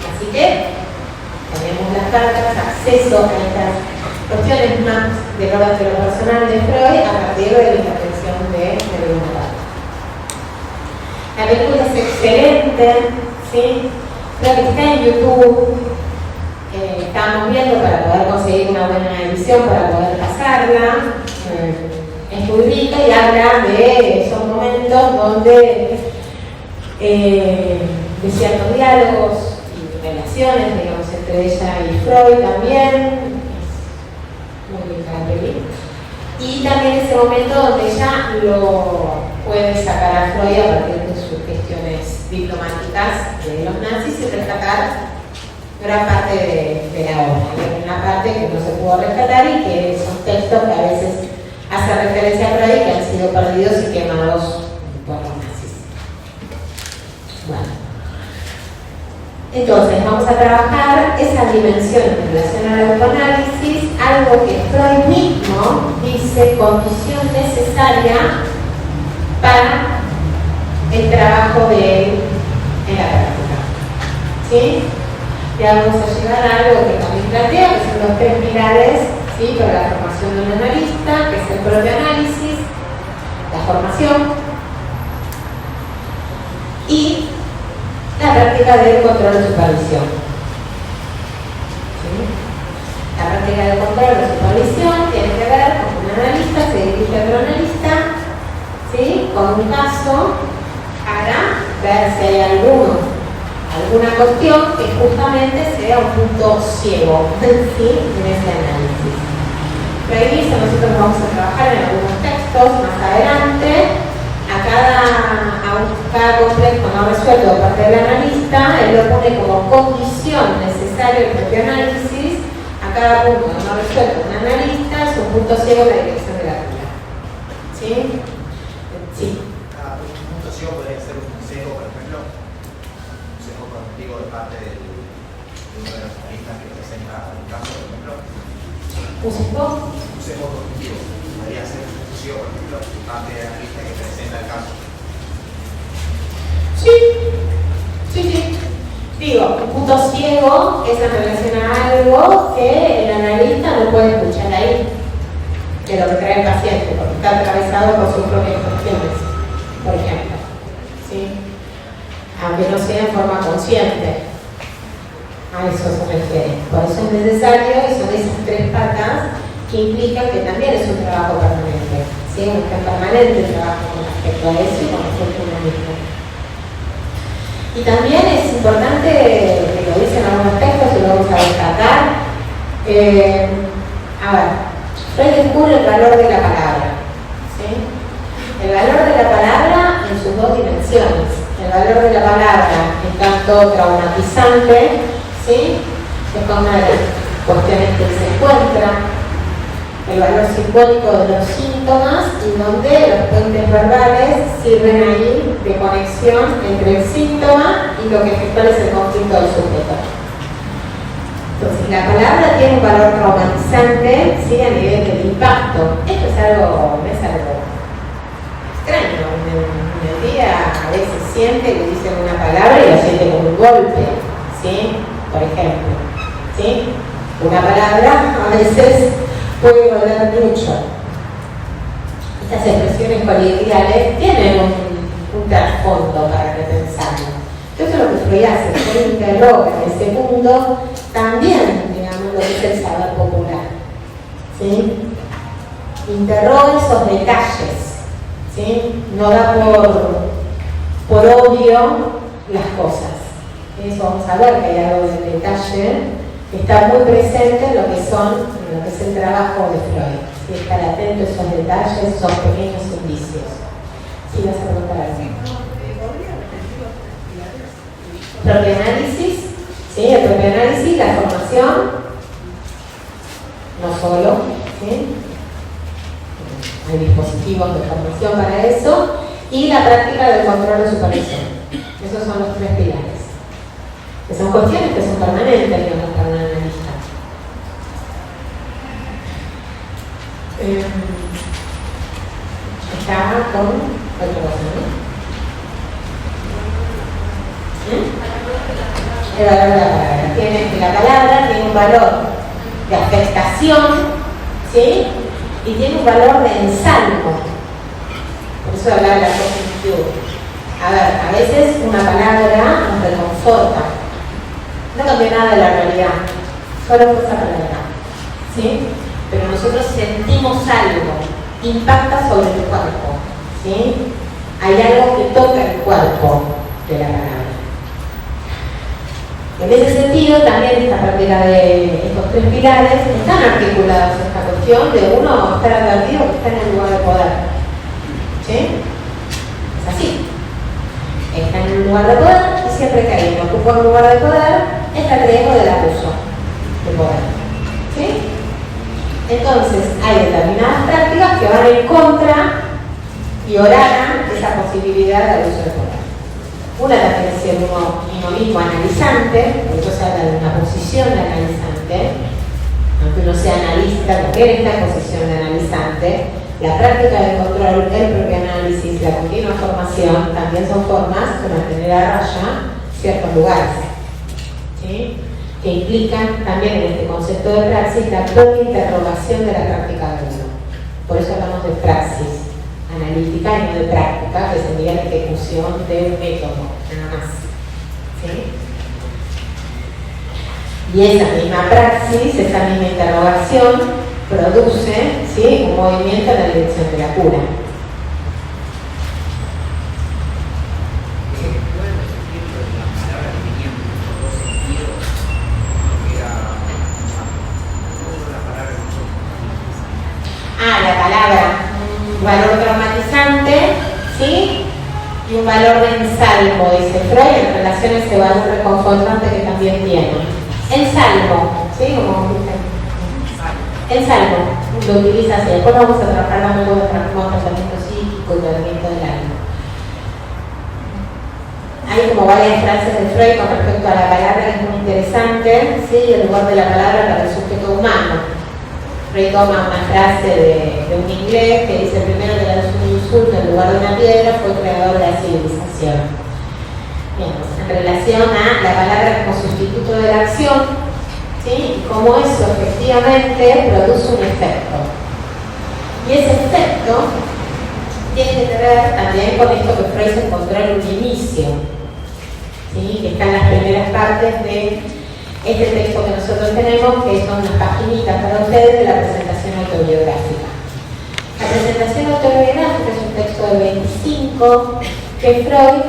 Así que tenemos las cartas, acceso a estas cuestiones más del orden de lo personal de Freud a partir de la intervención de Bonaparte. La película es excelente, ¿sí? Creo que está en YouTube. Estábamos viendo para poder conseguir una buena edición, para poder pasarla. Es muy rica y habla de esos momentos donde de ciertos diálogos y relaciones, digamos, entre ella y Freud también. Es muy linda la película. Y también ese momento donde ella lo puede sacar a Freud a partir de sus gestiones diplomáticas de los nazis y rescatar gran parte de la obra. Hay una parte que no se pudo rescatar y que son textos que a veces hacen referencia a Freud que han sido perdidos y quemados por los nazis. Bueno. Entonces, vamos a trabajar esa dimensión en relación al autoanálisis, algo que Freud mismo dice condición necesaria para el trabajo de él en la práctica. ¿Sí? Ya vamos a llegar a algo que también plantea, que son los 3 pilares, ¿sí? Para la formación de un analista, que es el propio análisis, la formación y la práctica del control de supervisión. ¿Sí? La práctica del control de supervisión tiene que ver con un analista, se dirige a otro analista, ¿sí? Con un caso para ver si hay alguna cuestión que justamente sea un punto ciego, ¿sí? En ese análisis. Freud dice, nosotros vamos a trabajar en algunos textos más adelante. A cada complejo no resuelto de parte del analista, él lo pone como condición necesaria del propio análisis. A cada punto no resuelto de un analista es un punto ciego en la dirección de la cura. ¿Sí? Si sesgo podría ser un sesgo, por ejemplo, un sesgo cognitivo de parte de uno de los analistas que presenta el caso, por ejemplo. ¿Un sesgo? Un sesgo cognitivo podría ser un sesgo, por ejemplo, de parte del analista que presenta el caso. Sí, sí, sí. Digo, un punto ciego es en relación a algo que el analista no puede escuchar ahí, de lo que trae el paciente, porque está atravesado por sus propias cuestiones, por ejemplo. ¿Sí? Aunque no sea en forma consciente. A eso se refiere. Por eso es necesario, y son esas tres patas que implican que también es un trabajo permanente. ¿Sí? Un permanente trabajo con respecto a eso y con respecto a uno mismo. Y también es importante, que lo dicen algunos textos y lo vamos a destacar, a ver, Freud descubre el valor de la palabra. ¿Sí? El valor de la palabra en sus dos dimensiones. El valor de la palabra en tanto traumatizante, ¿sí? Que es una de las cuestiones que se encuentra, el valor simbólico de los síntomas y donde los puentes verbales sirven ahí de conexión entre el síntoma y lo que efectúa es el conflicto del sujeto. Entonces, la palabra tiene un valor traumatizante, ¿sí? A nivel del impacto. Esto es algo, no es algo extraño. En el día a veces siente que dicen una palabra y lo siente como un golpe, ¿sí? Por ejemplo, ¿sí? Una palabra a veces puede doler mucho. Estas expresiones coloquiales tienen un trasfondo para repensarlo. Entonces lo que Freud hace, Freud interroga en ese punto también, digamos, lo que es el saber popular. ¿Sí? Interroga esos detalles. ¿Sí? No da por obvio las cosas. Eso vamos a ver que hay algo del detalle que está muy presente en lo que es el trabajo de Freud. ¿Sí? Estar atento a esos detalles, esos pequeños indicios. ¿Sí vas a preguntar algo? Propio análisis, ¿sí? El propio análisis, la formación, no solo, ¿sí? Hay dispositivos de formación para eso, y la práctica del control de supervisión. Esos son los tres pilares. Que son cuestiones que son permanentes, digamos, para un analista. Está con otra cosa, ¿no? El valor de la palabra. La palabra tiene un valor de afectación, ¿sí? Y tiene un valor de ensalmo. Por eso hablaba de la cognición. A ver, a veces una palabra nos reconforta. No cambia nada de la realidad, solo fue esa palabra, ¿sí? Pero nosotros sentimos algo, impacta sobre el cuerpo, ¿sí? Hay algo que toca el cuerpo de la palabra. En ese sentido, también esta práctica de estos tres pilares están articulados en esta cuestión de uno estar advertido que está en el lugar de poder, ¿sí? Es así. Está en un lugar de poder y siempre que alguien ocupa un lugar de poder, está el riesgo del abuso de poder. ¿Sí? Entonces, hay determinadas prácticas que van en contra y oranan esa posibilidad de abuso de poder. Una también es ser uno mismo analizante, por eso se habla de una posición de analizante, aunque uno sea analista, también está en posición de analizante. La práctica de control, el propio análisis, la continua formación también son formas de mantener a raya ciertos lugares, ¿sí? Que implican también en este concepto de praxis la propia interrogación de la práctica de uno. Por eso hablamos de praxis analítica y no de práctica, que sería la ejecución de un método, nada más. ¿Sí? Y esa misma praxis, esa misma interrogación, produce, ¿sí?, un movimiento en la dirección de la cura. La palabra, un valor traumatizante, ¿sí? Y un valor de ensalmo, dice Freud, en relación a ese valor reconfortante que también tiene. Ensalmo, ¿sí? Como ensalmo, lo utiliza así. Después vamos a trabajar algo de tratamiento psíquico y tratamiento del alma. hay como varias frases de Freud con respecto a la palabra que es muy interesante, ¿sí? El lugar de la palabra para el sujeto humano. Freud toma una frase de un inglés que dice: primero que le das un insulto en lugar de una piedra fue el creador de la civilización. Bien, en relación a la palabra como sustituto de la acción, ¿sí? Y cómo eso efectivamente produce un efecto. Y ese efecto tiene que ver también con esto que Freud se encontró en un inicio, ¿sí? Que está en las primeras partes de este texto que nosotros tenemos, que son unas paginitas para ustedes de la presentación autobiográfica. La presentación autobiográfica es un texto del 25 que Freud,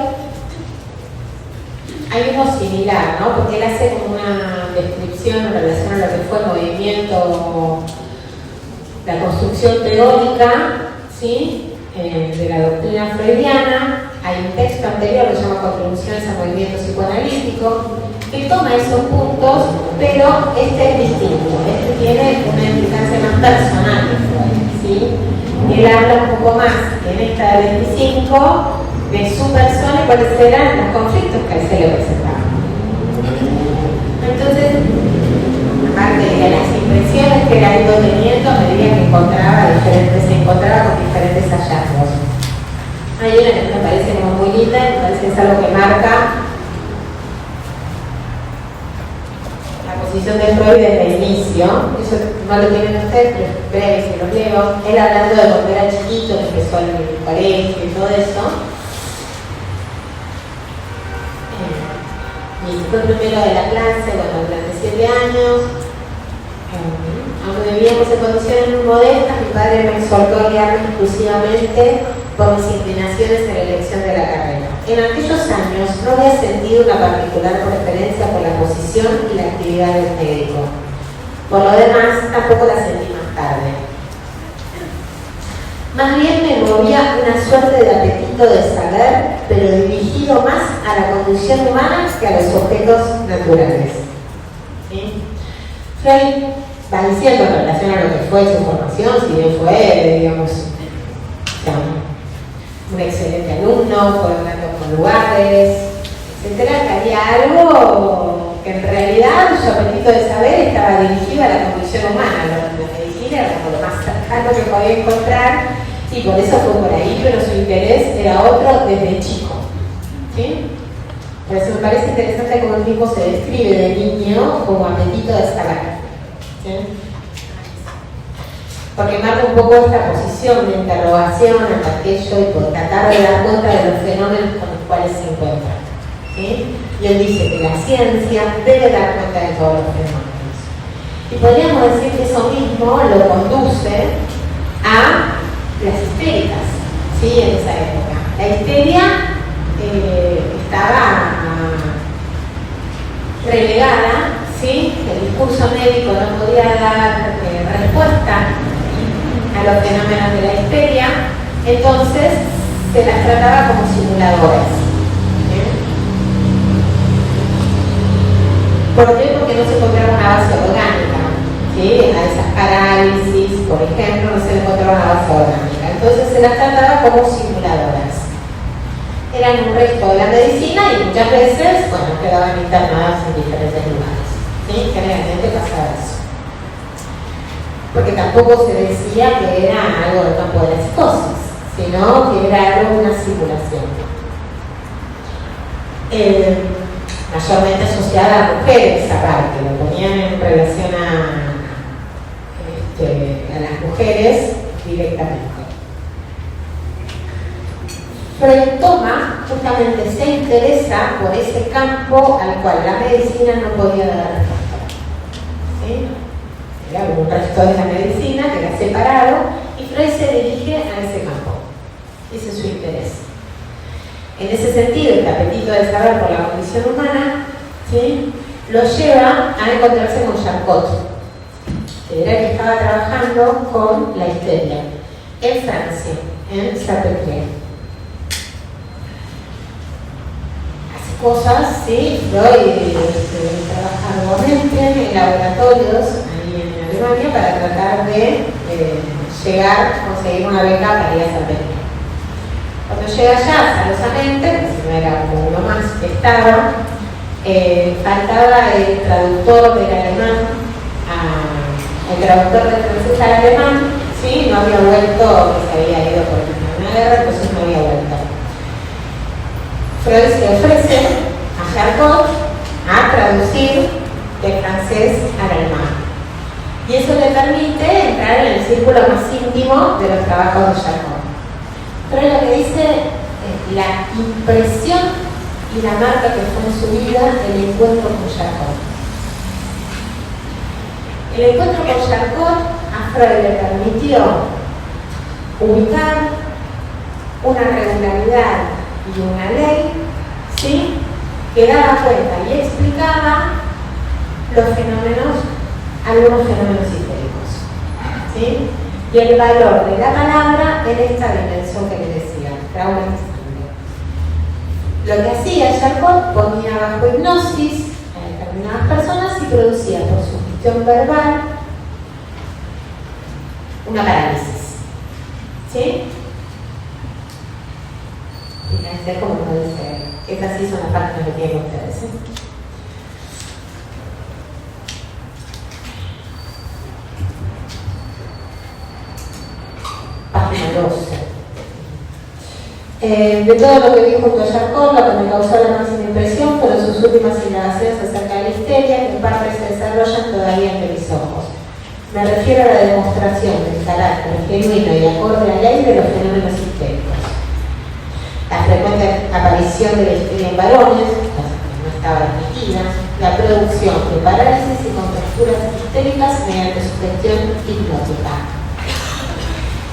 hay uno similar, ¿no? Porque él hace como una descripción en relación a lo que fue el movimiento, la construcción teórica, ¿sí? De la doctrina freudiana. Hay un texto anterior que se llama Contribuciones al movimiento psicoanalítico, que toma esos puntos, pero este es distinto. Este tiene una implicancia más personal, ¿sí? Él habla un poco más en esta del 25 de su persona y cuáles eran los conflictos que a él se le presentaban. Entonces, aparte de las impresiones que él ha ido teniendo a medida que se encontraba con diferentes hallazgos. Hay una que me parece como muy linda, me parece que es algo que marca la posición de Freud desde el inicio. Eso no lo tienen ustedes, pero es breve si los leo. Él hablando de cuando era chiquito, que empezó en el colegio y todo eso. Visitó primero de la clase, bueno, durante 7 años. Aunque vivíamos en condiciones muy modestas, mi padre me exhortó a guiarme exclusivamente por mis inclinaciones en la elección de la carrera. En aquellos años no había sentido una particular preferencia por la posición y la actividad del médico. Por lo demás, tampoco la sentí más tarde. Más bien me movía una suerte de apetito de saber, pero dirigido más a la condición humana que a los objetos naturales. ¿Sí? Freud va diciendo en relación a lo que fue su formación, si bien fue, digamos, un excelente alumno, fue hablando con lugares, etcétera, que había algo que en realidad su apetito de saber estaba dirigido a la condición humana. La medicina era como lo más cercano que podía encontrar y por eso fue por ahí, pero su interés era otro desde chico. ¿Sí? Por eso me parece interesante cómo el mismo se describe de niño como apetito de saber. ¿Sí? Porque marca un poco esta posición de interrogación ante aquello y por tratar de dar cuenta de los fenómenos con los cuales se encuentra. ¿Sí? Y él dice que la ciencia debe dar cuenta de todos los fenómenos. Y podríamos decir que eso mismo lo conduce a las histéricas, ¿sí? En esa época. La histeria estaba relegada, ¿sí? El discurso médico no podía dar respuesta a los fenómenos de la histeria, entonces se las trataba como simuladores. ¿Por qué? Porque no se encontraba una base orgánica, ¿sí? A esas parálisis, por ejemplo, no se le encontraba una base orgánica. Entonces se las trataba como simuladoras. Eran un resto de la medicina y muchas veces, bueno, quedaban internadas en diferentes lugares. ¿Sí? Generalmente pasaba eso. Porque tampoco se decía que era algo del campo de la psicosis, sino que era algo de una simulación. Mayormente asociada a mujeres aparte, lo ponían en relación a las mujeres directamente. Freud toma, justamente se interesa por ese campo al cual la medicina no podía dar respuesta. ¿Sí? Era un resto de la medicina que era separado y Freud se dirige a ese campo. Ese es su interés. En ese sentido, el apetito de saber por la condición humana, ¿sí? Lo lleva a encontrarse con Charcot, que era el que estaba trabajando con la histeria en Francia, en Salpêtrière. Hace cosas, ¿sí? Freud trabaja nuevamente en laboratorios ahí en Alemania para tratar de llegar a conseguir una beca para ir a Salpêtrière. Cuando llega allá, salosamente, pues no era como uno más que estaba. Faltaba el traductor del alemán, el traductor del francés al alemán, ¿sí? No había vuelto, que se había ido por una guerra, entonces no había vuelto. Freud se ofrece a Charcot a traducir del francés al alemán. Y eso le permite entrar en el círculo más íntimo de los trabajos de Charcot. Pero lo que dice es la impresión y la marca que fue en su vida el encuentro con Charcot. El encuentro con Charcot a Freud le permitió ubicar una regularidad y una ley, ¿sí?, que daba cuenta y explicaba los fenómenos, algunos fenómenos histéricos, ¿sí?, y el valor de la palabra en esta dimensión que le decía, trauma. Lo que hacía Charcot, ponía bajo hipnosis a determinadas personas y producía por sugestión verbal una parálisis, ¿sí? Fíjense cómo puede ser. Estas sí son las páginas que tienen ustedes, ¿eh? Página 12. De todo lo que vi junto a Charcot, lo que me causó la máxima impresión fueron sus últimas indagaciones acerca de la histeria, que en parte se desarrollan todavía ante mis ojos. Me refiero a la demostración del carácter genuino y acorde a la ley de los fenómenos histéricos. La frecuente aparición de la histeria en varones, cosa que no estaba admitida, la producción de parálisis y contracturas histéricas mediante sugestión hipnótica.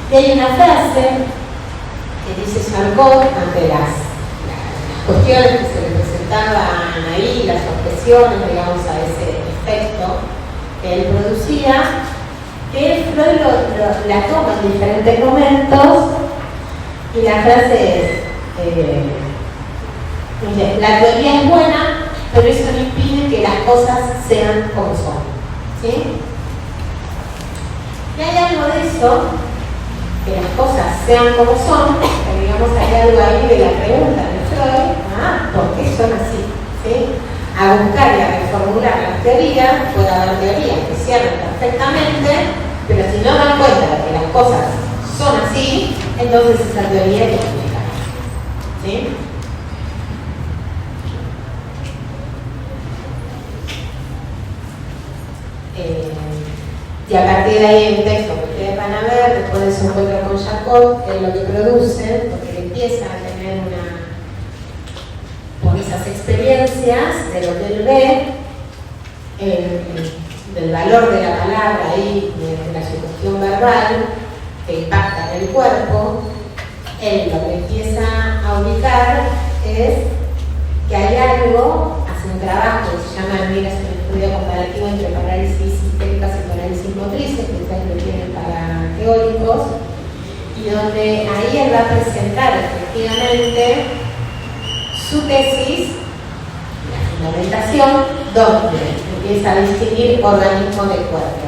Y hay una frase que dice Charcot ante las cuestiones que se le presentaban ahí, las objeciones, digamos, a ese efecto que él producía, que Freud la toma en diferentes momentos y la frase es la teoría es buena, pero eso no impide que las cosas sean como son, ¿sí? Y hay algo de eso, que las cosas sean como son, que digamos hay algo ahí de la pregunta de Freud, ¿por qué son así? ¿Sí? A buscar y a reformular las teorías, puede haber teorías que cierren perfectamente, pero si no dan cuenta de que las cosas son así, entonces esa teoría hay que explicar, ¿sí? Y a partir de ahí el texto que ustedes van a ver, después de su encuentro con Charcot, es lo que produce, porque empieza a tener por esas experiencias de lo que él ve, del valor de la palabra y de la sugestión verbal que impacta en el cuerpo, él lo que empieza a ubicar es que hay algo, hace un trabajo que se llama, mira, es un estudio comparativo entre parálisis histéricas y parálisis motrices, que ustedes lo tienen para teóricos, y donde ahí él va a presentar efectivamente su tesis, la fundamentación, donde empieza a distinguir organismos del cuerpo.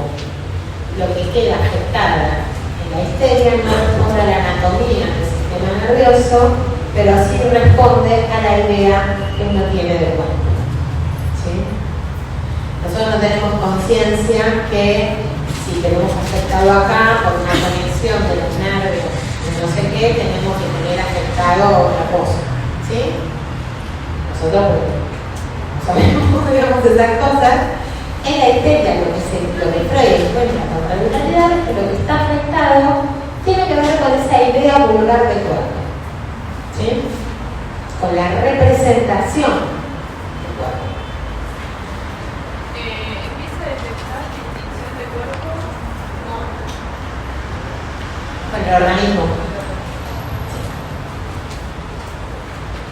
Lo que queda afectada en la histeria no responde a la anatomía del sistema nervioso, pero sí responde a la idea que uno tiene del cuerpo, ¿sí? Nosotros no tenemos conciencia que si tenemos afectado acá por una conexión de los nervios, de no sé qué, tenemos que tener afectado otra cosa, ¿sí? Nosotros no sabemos, digamos, esas cosas. En la histeria lo que Freud encuentra con regularidad es que lo que está afectado tiene que ver con esa idea vulgar del cuerpo, ¿sí? Con la representación del cuerpo. ¿Empieza a detectar distinción de cuerpo? No. Con el organismo.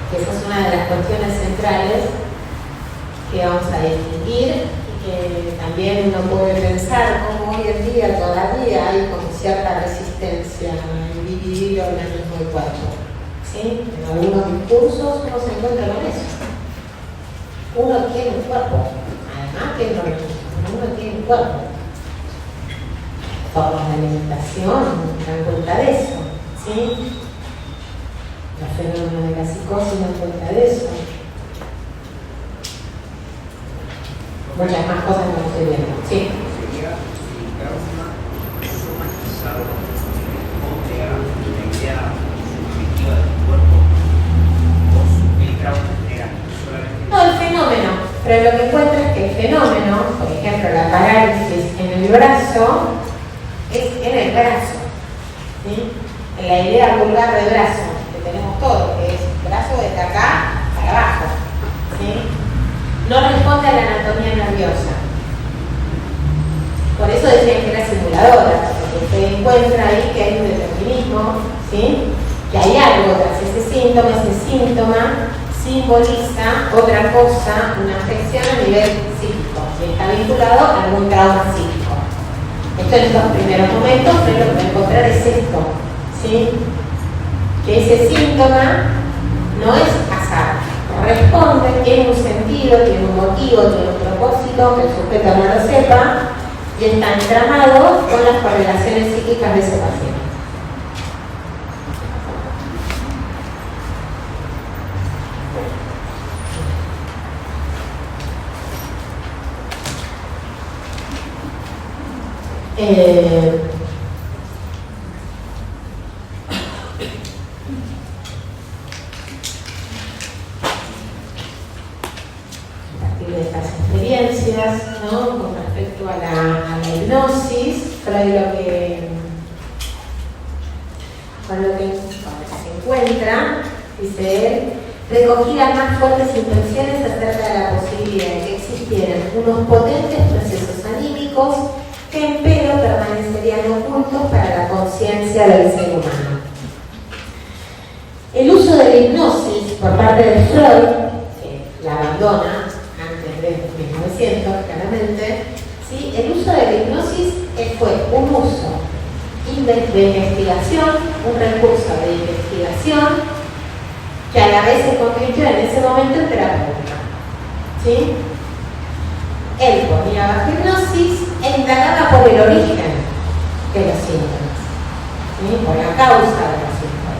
Que esa es una de las cuestiones centrales que vamos a distinguir y que también uno puede pensar cómo hoy en día todavía hay como cierta resistencia en dividir el organismo del cuerpo. ¿Sí? En algunos discursos uno se encuentra con eso. Uno tiene un cuerpo, además tiene un organismo, uno tiene un cuerpo. Formas de alimentación dan cuenta de eso, ¿sí? Los fenómenos de la psicosis dan cuenta de eso. muchas más cosas que no estoy viendo. Sí. Sería si Krausman somatizado o pega la idea subjetiva del cuerpo o el Krausman era solamente. No, el fenómeno. Pero lo que encuentra es que el fenómeno, por ejemplo, la parálisis en el brazo, es en el brazo. ¿Sí? En la idea vulgar de brazo, que tenemos todos, que es brazo desde acá para abajo. ¿Sí? No responde a la anatomía nerviosa. Por eso decían que era simuladora, porque se encuentra ahí que hay un determinismo, ¿sí? Que hay algo tras ese síntoma simboliza otra cosa, una afección a nivel psíquico, y está vinculado a algún trauma psíquico. Esto en estos primeros momentos, pero lo que voy a encontrar es esto, ¿sí? Que ese síntoma no es azar, responde, tiene un sentido, tiene un motivo, tiene un propósito, que el sujeto no lo sepa, y está entramado con las correlaciones psíquicas de ese paciente. A partir de estas experiencias, ¿no? Con respecto a la hipnosis, Freud con lo que se encuentra, dice él, recogía más fuertes intenciones acerca de la posibilidad de que existieran unos potentes procesos anímicos que empero permanecerían ocultos para la conciencia del ser humano. El uso de la hipnosis por parte de Freud, que la abandona antes de 1900 claramente, ¿sí? El uso de la hipnosis fue un uso de investigación, un recurso de investigación que a la vez se convirtió en ese momento en terapéutica. ¿Sí? Él ponía bajo hipnosis e indagaba por el origen de los síntomas, ¿sí? Por la causa de los síntomas.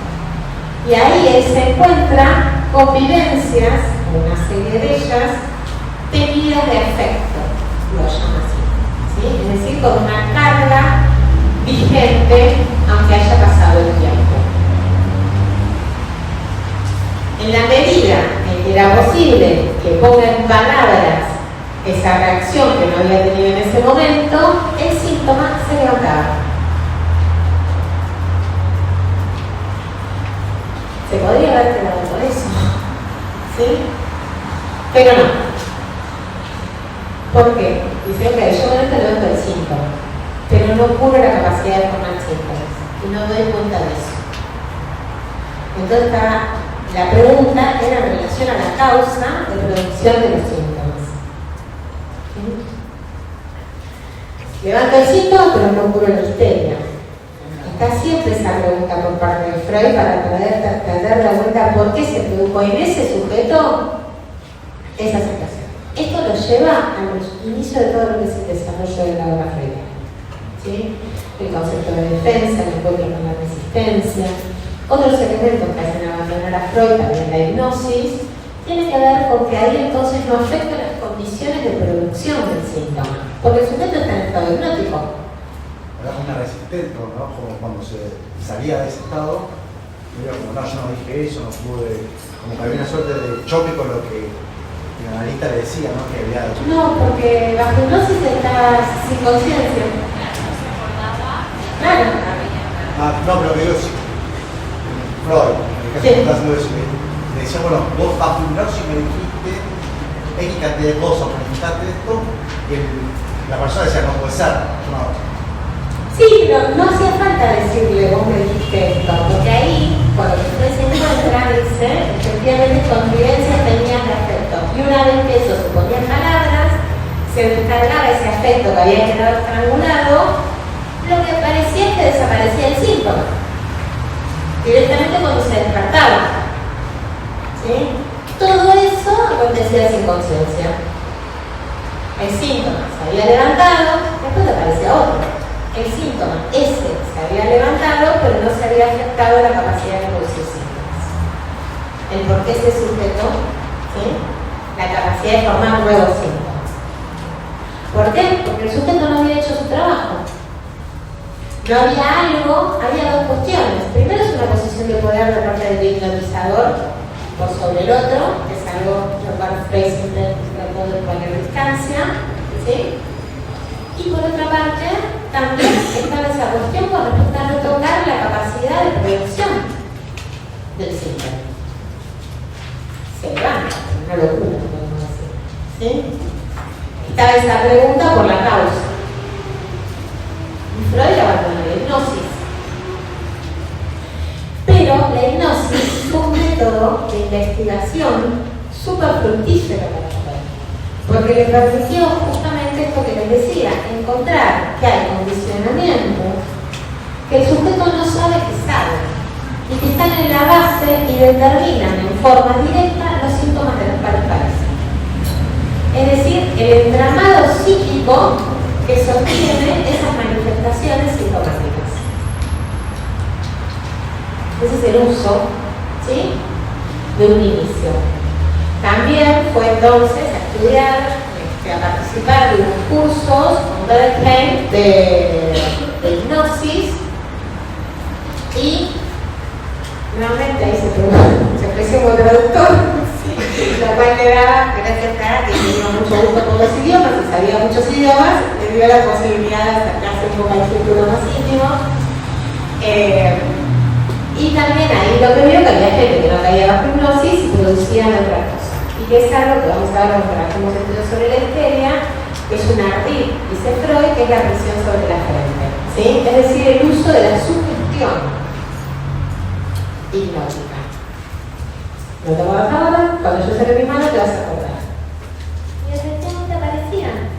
Y ahí él se encuentra con vivencias, una serie de ellas, teñidas de afecto, lo llama así, ¿sí? Es decir, con una carga vigente, aunque haya pasado el tiempo. En la medida en que era posible que ponga en palabras esa reacción que no había tenido en ese momento, el síntoma se levantaba. Se podría haber quedado por eso, ¿sí? Pero no. ¿Por qué? Dice, ok, yo con esto levanto el síntoma, pero no cubro la capacidad de formar síntomas y no doy cuenta de eso. Entonces la pregunta era en relación a la causa de producción de los síntomas. Levanto el síntoma, pero no curo la histeria. Está siempre esa pregunta por parte de Freud para tratar la vuelta por qué se produjo en ese sujeto esa situación. Esto lo lleva al inicio de todo lo que es el desarrollo de la obra freudiana, ¿sí? El concepto de defensa, el encuentro con la resistencia. Otros elementos que hacen abandonar a Freud, también la hipnosis, tiene que ver con que ahí entonces no afectan las condiciones de producción del síntoma, porque el sujeto está en estado hipnótico. Era una resistencia, ¿no? Como cuando se salía de ese estado, era como, no, yo no dije eso, no pude, como que había una suerte de choque con lo que el analista le decía, ¿no? Que había hecho. No, porque bajo hipnosis está sin conciencia. Claro. No, pero que digo, Freud, el caso que está haciendo eso, le decía, bueno, vos bajo hipnosis me dijiste X cantidad de cosas, manifestaste esto, y la persona decía, no puede ser, no. Sí, pero no hacía falta decirle, vos me dijiste esto, porque ahí, cuando usted se encuentra, dice, efectivamente con vivencias tenías de afecto. Y una vez que eso se ponía en palabras, se descargaba ese afecto que había quedado estrangulado, lo que parecía es que desaparecía el síntoma. Directamente cuando se despertaba. ¿Sí? Todo eso acontecía sin conciencia. El síntoma se había levantado, después aparecía otro. El síntoma ese se había levantado, pero no se había afectado la capacidad de producir síntomas. El por qué ese sujeto, ¿sí? La capacidad de formar nuevos síntomas. ¿Por qué? Porque el sujeto no había hecho su trabajo. No había algo, había dos cuestiones. Primero es una posición de poder de parte del hipnotizador por sobre el otro, que es algo que Freud siempre trató de poner distancia, ¿sí? Y por otra parte, también está esa cuestión con respecto a no tocar la capacidad de proyección del síntoma. Se levanta, una locura, podemos decir. ¿Sí? Estaba esa pregunta por la causa. Y Freud abandonó la hipnosis. Pero la hipnosis fue un método de investigación súper fructífero para Freud, porque le permitió justamente esto que les decía, encontrar que hay condicionamientos que el sujeto no sabe que sabe y que están en la base y determinan en forma directa los síntomas de los pares. Es decir, el entramado psíquico que sostiene esas manifestaciones psicomáticas. Ese es el uso, ¿sí?, de un inicio. También fue entonces a estudiar, a participar de unos cursos con Berkheim de hipnosis y nuevamente ahí se ofreció como traductor, lo cual le da, gracias a que tenía mucho gusto por los idiomas y sabía muchos idiomas, le dio la posibilidad de acercarse un poco al círculo más íntimo. Y también ahí lo que vio que había gente que no caía bajo hipnosis y producían otra cosa. Y que es algo que vamos a ver cuando trabajemos estudios sobre la histeria, que es un ardid, dice Freud, que es la presión sobre la frente. ¿Sí? Es decir, el uso de la sugestión hipnótica. No te vas a acordar, cuando yo saque mi mano te vas a acordar. Y efectivamente aparecían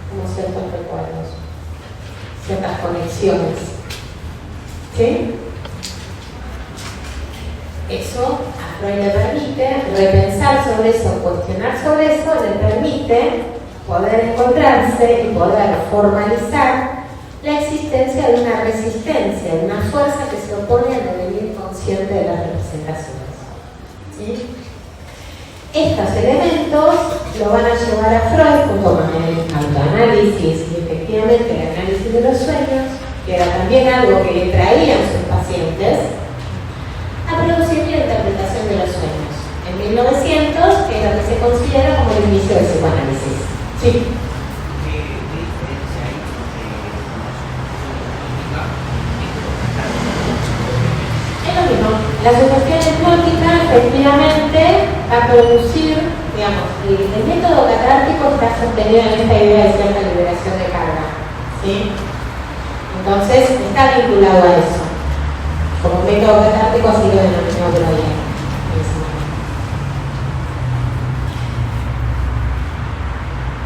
como ciertos recuerdos, ciertas conexiones. ¿Sí? Eso a Freud le permite repensar sobre eso, cuestionar sobre eso, le permite poder encontrarse y poder formalizar la existencia de una resistencia, de una fuerza que se opone al devenir consciente de las representaciones. ¿Sí? Estos elementos lo van a llevar a Freud junto con el autoanálisis y efectivamente el análisis de los sueños, que era también algo que le traían sus pacientes, a producir la interpretación de los sueños. En 1900, que es lo que se considera como el inicio del psicoanálisis. Sí. ¿Qué diferencia hay entre Es lo mismo. La sugestión hipnótica efectivamente va a producir, digamos, el método catártico está sostenido en esta idea de cierta liberación de carga. ¿Sí? Entonces, está vinculado a eso. Como método catártico así lo denominó Freud.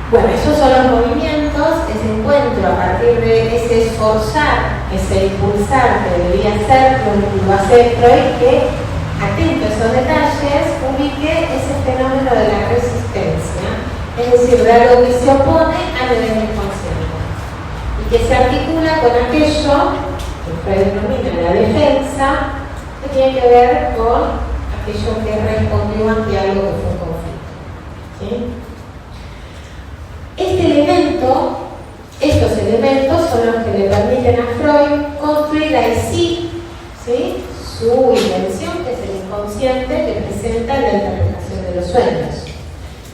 Bueno, esos son los movimientos, ese encuentro a partir de ese esforzar, ese impulsar que debería ser, lo hace Freud, que, atento a esos detalles, ubique ese fenómeno de la resistencia, es decir, de algo que se opone al devenir consciente y que se articula con aquello que Freud denomina la defensa, que tiene que ver con aquello que respondió ante algo que fue un conflicto. ¿Sí? Estos elementos son los que le permiten a Freud construir ahí sí, su invención, que es el inconsciente que presenta la interpretación de los sueños.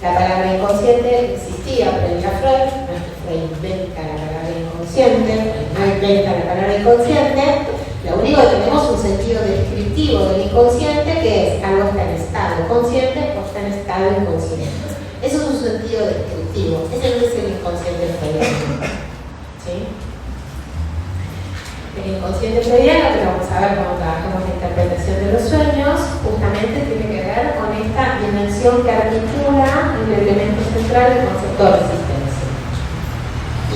La palabra inconsciente existía previa a Freud, no es que Freud inventa la palabra inconsciente, no inventa la palabra inconsciente, lo único que tenemos es un sentido descriptivo del inconsciente, que es algo está en estado consciente o está en estado inconsciente. Eso es un sentido descriptivo, ese no es el inconsciente freudiano. ¿Sí? El inconsciente freudiano, que vamos a ver cuando trabajemos la interpretación de los sueños, justamente tiene que ver con esta dimensión que articula el elemento central del concepto de resistencia.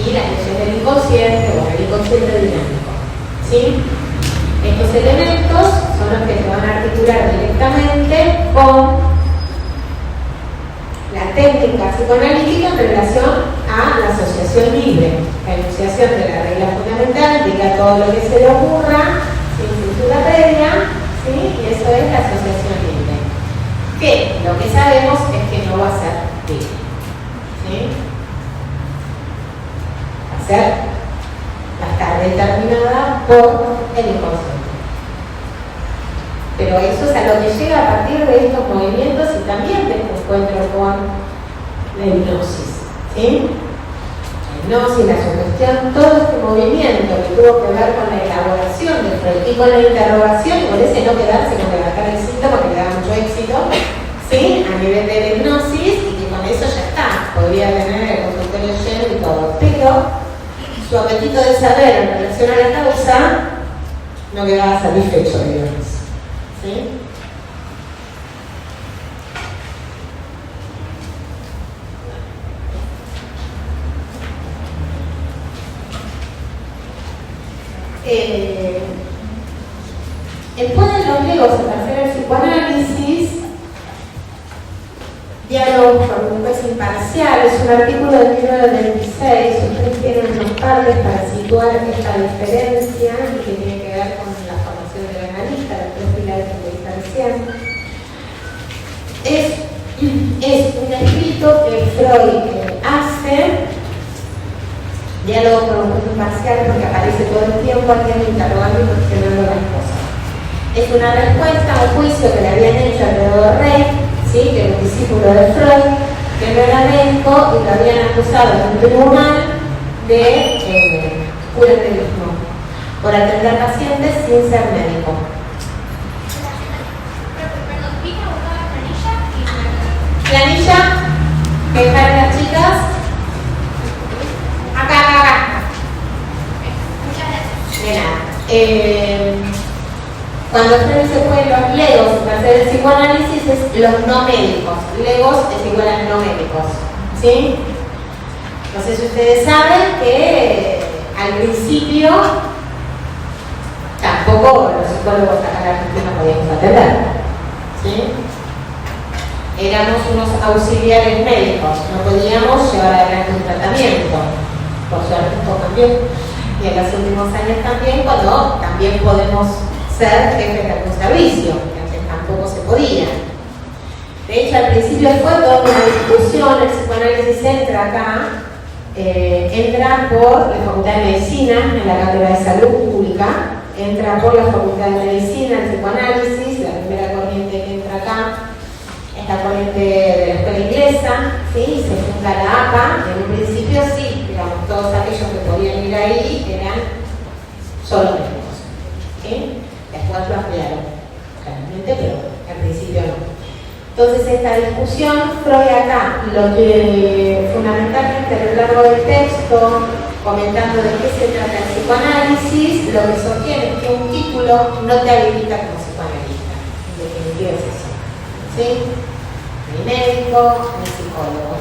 Y la leyes del inconsciente, o el inconsciente dinámico. ¿Sí? Estos elementos son los que se van a articular directamente con la técnica psicoanalítica en relación a la asociación libre. La enunciación de la regla fundamental diga todo lo que se le ocurra sin cultura previa, ¿sí? Y eso es la asociación libre. Que lo que sabemos es que no va a ser libre. ¿Sí? va a estar determinada por el inconsciente. Pero eso es a lo que llega a partir de estos movimientos y también de este encuentro con la hipnosis, ¿sí? La hipnosis, la sugestión, todo este movimiento que tuvo que ver con la elaboración de Freud y con la interrogación, y por ese no quedar, sino que bajar el síntoma, que le da mucho éxito, ¿sí? A nivel de la hipnosis, y que con eso ya está, podría tener el consultorio lleno y todo, pero su apetito de saber en relación a la causa no quedaba satisfecho, digamos, ¿sí? Después de los legos, al hacer el psicoanálisis, diálogos con un juez imparcial, es un artículo del 1926, ustedes tienen unos partes para situar esta diferencia que tiene que ver con la formación del analista, los tres pilares que diferencian. Es un escrito que Freud hace, diálogo con un juez imparcial, porque aparece todo el tiempo alguien interrogando y cuestionando las cosas. Es una respuesta a un juicio que le habían hecho a Theodor Reik, ¿sí? Que era un discípulo de Freud, que no era médico y lo habían acusado en un tribunal de curanderismo, por atender pacientes sin ser médico. Planilla, que dejaron las chicas. Acá. De nada. Cuando Freud se fue los legos para hacer el psicoanálisis es los no médicos. Legos es igual a no médicos. ¿Sí? Entonces ustedes saben que al principio tampoco los psicólogos acá en Argentina podíamos atender. ¿Sí? Éramos unos auxiliares médicos, no podíamos llevar adelante un tratamiento. Por suerte esto cambió. Y en los últimos años también, cuando también podemos ser jefes de algún servicio, que antes tampoco se podía. De hecho, al principio fue toda una discusión, el psicoanálisis entra acá, entra por la Facultad de Medicina, en la Cátedra de Salud Pública, entra por la Facultad de Medicina, el psicoanálisis, la primera corriente que entra acá es la corriente de la escuela inglesa, ¿sí? Se funda la APA, y en un principio sí, digamos, todos aquellos que podían ir ahí eran solo médicos, ¿sí? Después lo ampliaron, claramente, pero al principio no. Entonces esta discusión, Freud acá, lo que fundamentalmente a lo largo del texto, comentando de qué se trata el psicoanálisis, lo que sostiene es que un título no te habilita como psicoanalista. En definitiva es eso. ¿Sí? Ni médico, ni psicólogo.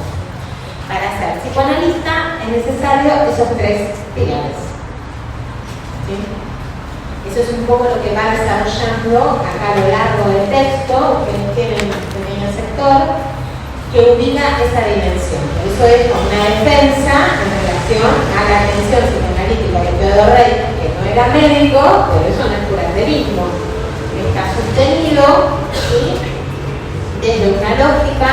Para ser psicoanalista es necesario esos tres pilares. ¿Sí? Eso es un poco lo que va desarrollando acá a lo largo del texto, que tiene un pequeño sector que ubica esa dimensión. Eso es como una defensa en relación a la atención psicoanalítica de Theodor Reik, que no era médico, pero eso no es curanderismo. Está sostenido, ¿sí?, desde una lógica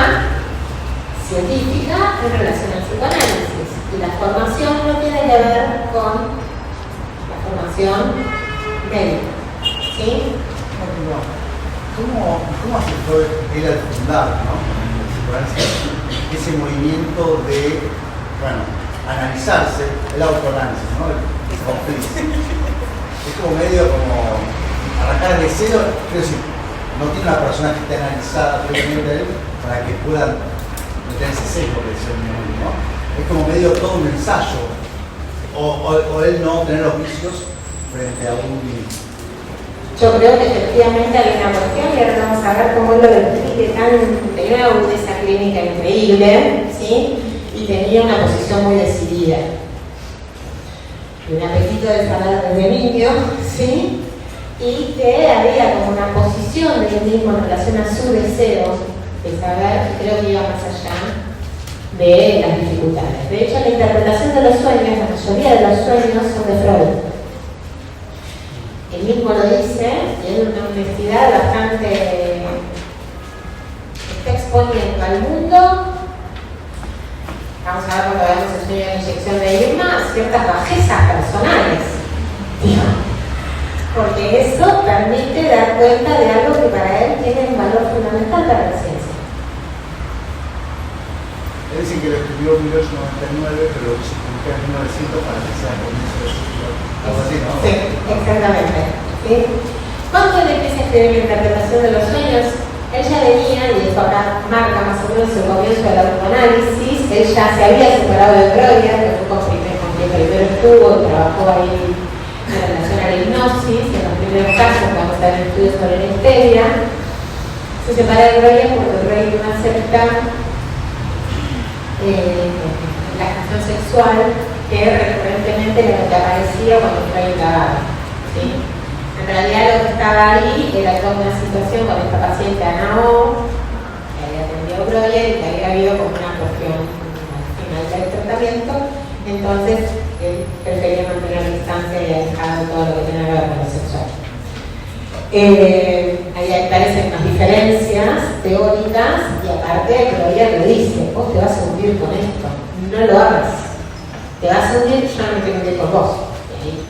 científica en relación al psicoanálisis. Y la formación no tiene que ver con la formación médica. ¿Sí? ¿Cómo aceptó él al fundar, ¿no?, ese movimiento de, bueno, analizarse, el autoanálisis, ¿no?, el conflicto? Es como medio como arrancar de cero, quiero decir, no tiene una persona que esté analizada previamente a él para que pueda meterse seco, que decía el ¿no? Es como medio todo un ensayo, o él no tener los vicios frente a un... Yo creo que efectivamente hay una cuestión, y ahora vamos a ver cómo él lo describe tenía una agudeza clínica increíble, ¿sí?, y tenía una posición muy decidida. Un apetito de saber desde niño, ¿sí?, y que había como una posición de él mismo en relación a su deseo de saber, creo que iba más allá de las dificultades. De hecho, la interpretación de los sueños, la mayoría de los sueños son de Freud. Él mismo lo dice, tiene una honestidad bastante... está exponiendo al mundo a vamos a ver cuando veamos el sueño de inyección de IRMA, ciertas bajezas personales, ¿no? Porque eso permite dar cuenta de algo que para él tiene un valor fundamental para la ciencia. Él dice que lo escribió en 1899, pero se publicó en 1900 para que sea comienzo de su siglo. Algo así, ¿no? Sí, exactamente. ¿Sí? Cuando él empieza a escribir la interpretación de los sueños, él ya venía, y esto acá marca más o menos el comienzo del autoanálisis, él ya se había separado de Breuer, que fue con quien primero estuvo, trabajó ahí en relación a la hipnosis, en los primeros casos que vamos a ver estudios sobre la histeria. Se separa de Breuer porque Breuer no acepta la acción sexual que recurrentemente era lo que aparecía cuando Freud indagaba, ¿sí? En realidad lo que estaba ahí era toda una situación con esta paciente Ana O, que había atendido Breuer y que había habido como una cuestión al final del tratamiento. Entonces él prefería mantener la distancia y alejado todo lo que tiene que ver con lo sexual. Ahí aparecen unas diferencias teóricas y aparte Breuer le dice: vos te vas a hundir con esto, no lo hagas, te vas a hundir, yo no me tengo que ir con vos. Y ahí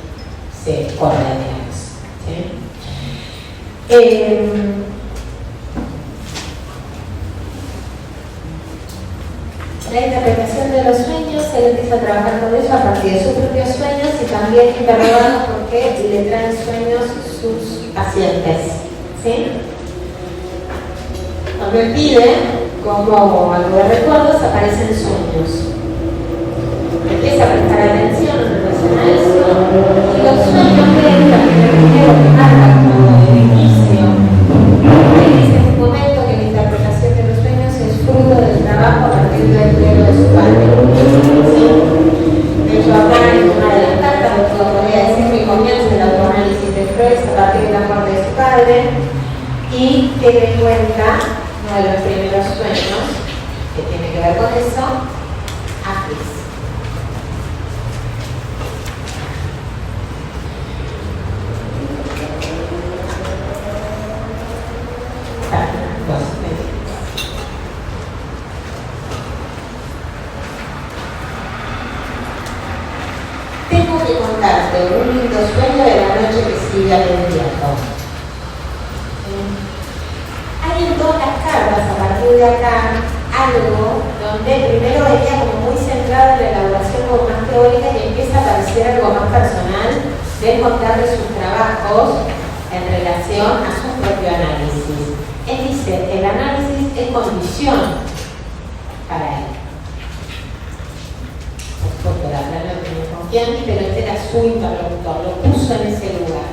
se corre, digamos. ¿Sí? La interpretación de los sueños, él empieza a trabajar con eso a partir de sus propios sueños y también interrogando por qué le traen sueños sus pacientes. ¿Sí? Cuando él pide, como algo de recuerdos, aparecen sueños. Empieza a prestar atención en relación a eso y los sueños que él también marca como el inicio. Él dice en un momento que la interpretación de los sueños es fruto del trabajo a partir del empleo de su padre. ¿Sí? De hecho, acá en una de las cartas, lo podría decir que comienza el autoanálisis de Freud a partir de la muerte de su padre y que le cuenta uno de los primeros sueños que tiene que ver con eso a Fritz. Tengo que contarte un lindo sueño de la noche que sigue al invierno. Hay en todas las cartas, a partir de acá, algo donde primero venía como muy centrado en la elaboración como más teórica y empieza a aparecer algo más personal de contarle sus trabajos en relación a su propio análisis. Él dice, el análisis es condición para él. Por supuesto, la verdad no tenía confianza, pero este era su interlocutor, lo puso en ese lugar.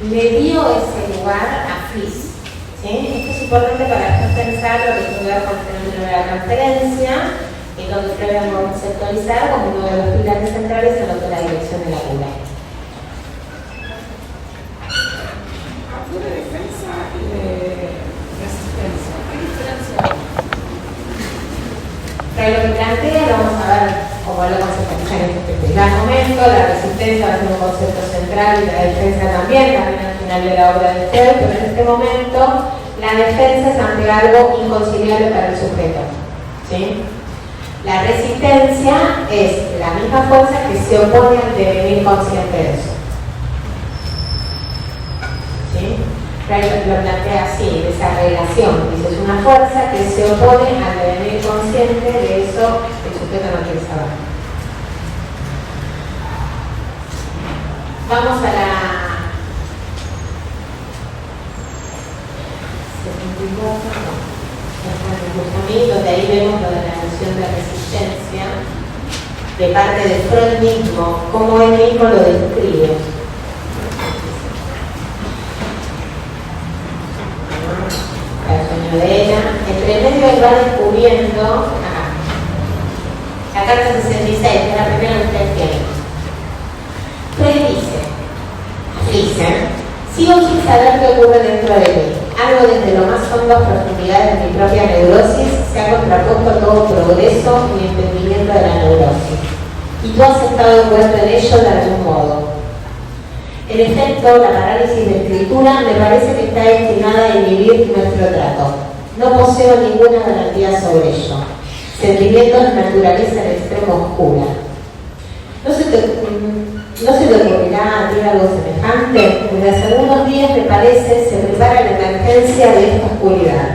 Le dio ese lugar a Fritz. ¿Sí? Esto es importante para después pensar lo que tiene que ver con el fenómeno de la transferencia, en donde Freud va a conceptualizar como uno de los pilares centrales en lo que es la dirección de la cura. De defensa y de resistencia. ¿Qué diferencia hay? Freud lo que plantea, lo vamos a ver como lo conceptualiza en este primer momento. La resistencia va a ser un concepto central y la defensa también al final de la obra de Freud, pero en este momento la defensa es ante algo inconciliable para el sujeto. ¿Sí? La resistencia es la misma fuerza que se opone al devenir consciente de eso. ¿Sí? Freud lo plantea así, de esa relación. Dice, es una fuerza que se opone al devenir consciente de eso que el sujeto no quiere saber. Vamos a la 74, donde ahí vemos lo de la noción de resistencia de parte de Freud mismo, como él mismo lo describe. El sueño de ella, entre medio él va descubriendo, acá, la carta 66, que es la primera que ustedes tienen. Freud dice, sigo sin saber qué ocurre dentro de mí. Algo desde lo más hondas profundidades de mi propia neurosis se ha contrapuesto a todo progreso y entendimiento de la neurosis. Y tú has estado envuelto en ello de algún modo. En efecto, la parálisis de escritura me parece que está destinada a inhibir nuestro trato. No poseo ninguna garantía sobre ello. sentimientos de naturaleza en extremo oscura. ¿No se te ocurrirá a ti algo semejante? Desde hace algunos días, me parece, se prepara la emergencia de esta oscuridad.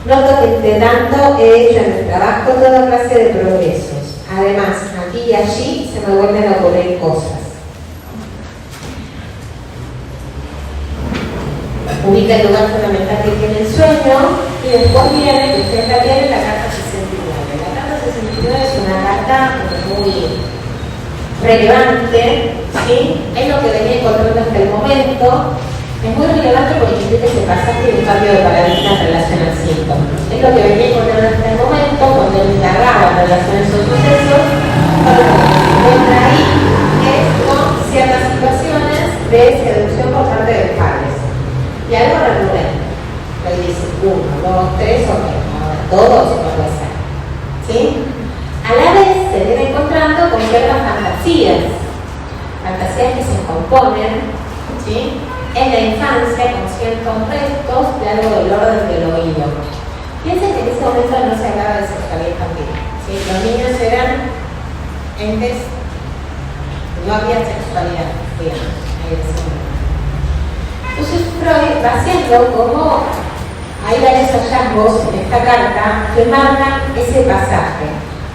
Noto que entre tanto he hecho en el trabajo toda clase de progresos. Además, aquí y allí se me vuelven a ocurrir cosas. Ubica el lugar fundamental que tiene el sueño y después viene, que ustedes la tienen, la carta 69. La carta 69 es una carta muy relevante, ¿sí? Es lo que venía encontrando hasta el momento. Es muy relevante porque implica ese pasaje de un cambio de paradigma en relación al síntoma. Es lo que venía encontrando hasta el momento cuando él indagaba en relación a esos sucesos. Lo que se encuentra ahí es con ciertas situaciones de seducción por parte de los padres. Y algo recurrente. Él dice 1, 2, 3, ok, ahora todos no puede ser. ¿Sí? A la vez se viene encontrando con ciertas fantasías que se componen, ¿sí?, en la infancia con ciertos restos de algo del orden del oído. Piensen que en ese momento no se hablaba de sexualidad infantil, ¿sí? Los niños eran entes, no había sexualidad, digamos, en ese momento. Entonces Freud va haciendo como hay varios hallazgos en esta carta que marcan ese pasaje.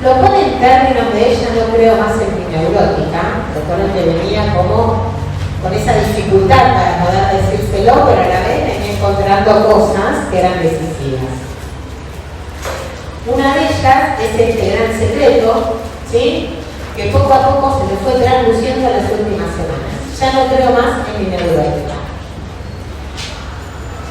Lo pone en términos de ella, no creo más en neurótica, lo pone que venía como con esa dificultad para poder decírselo, pero a la vez venía encontrando cosas que eran decisivas. Una de ellas es este gran secreto, ¿sí?, que poco a poco se me fue transluciendo en las últimas semanas. Ya no creo más en mi neurótica.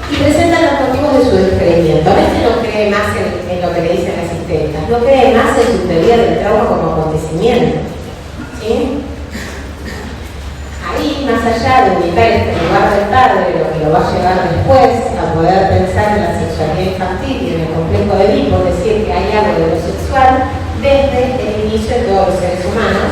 Y presenta los motivos de su descreimiento. A veces no cree más en lo que le dicen las asistentas, no cree más en su teoría del trauma como acontecimiento, ¿sí? Ahí, más allá de ubicar este lugar del padre, lo que lo va a llevar después a poder pensar en la sexualidad infantil y en el complejo de Edipo, es decir, que hay algo de lo sexual desde el inicio de todos los seres humanos.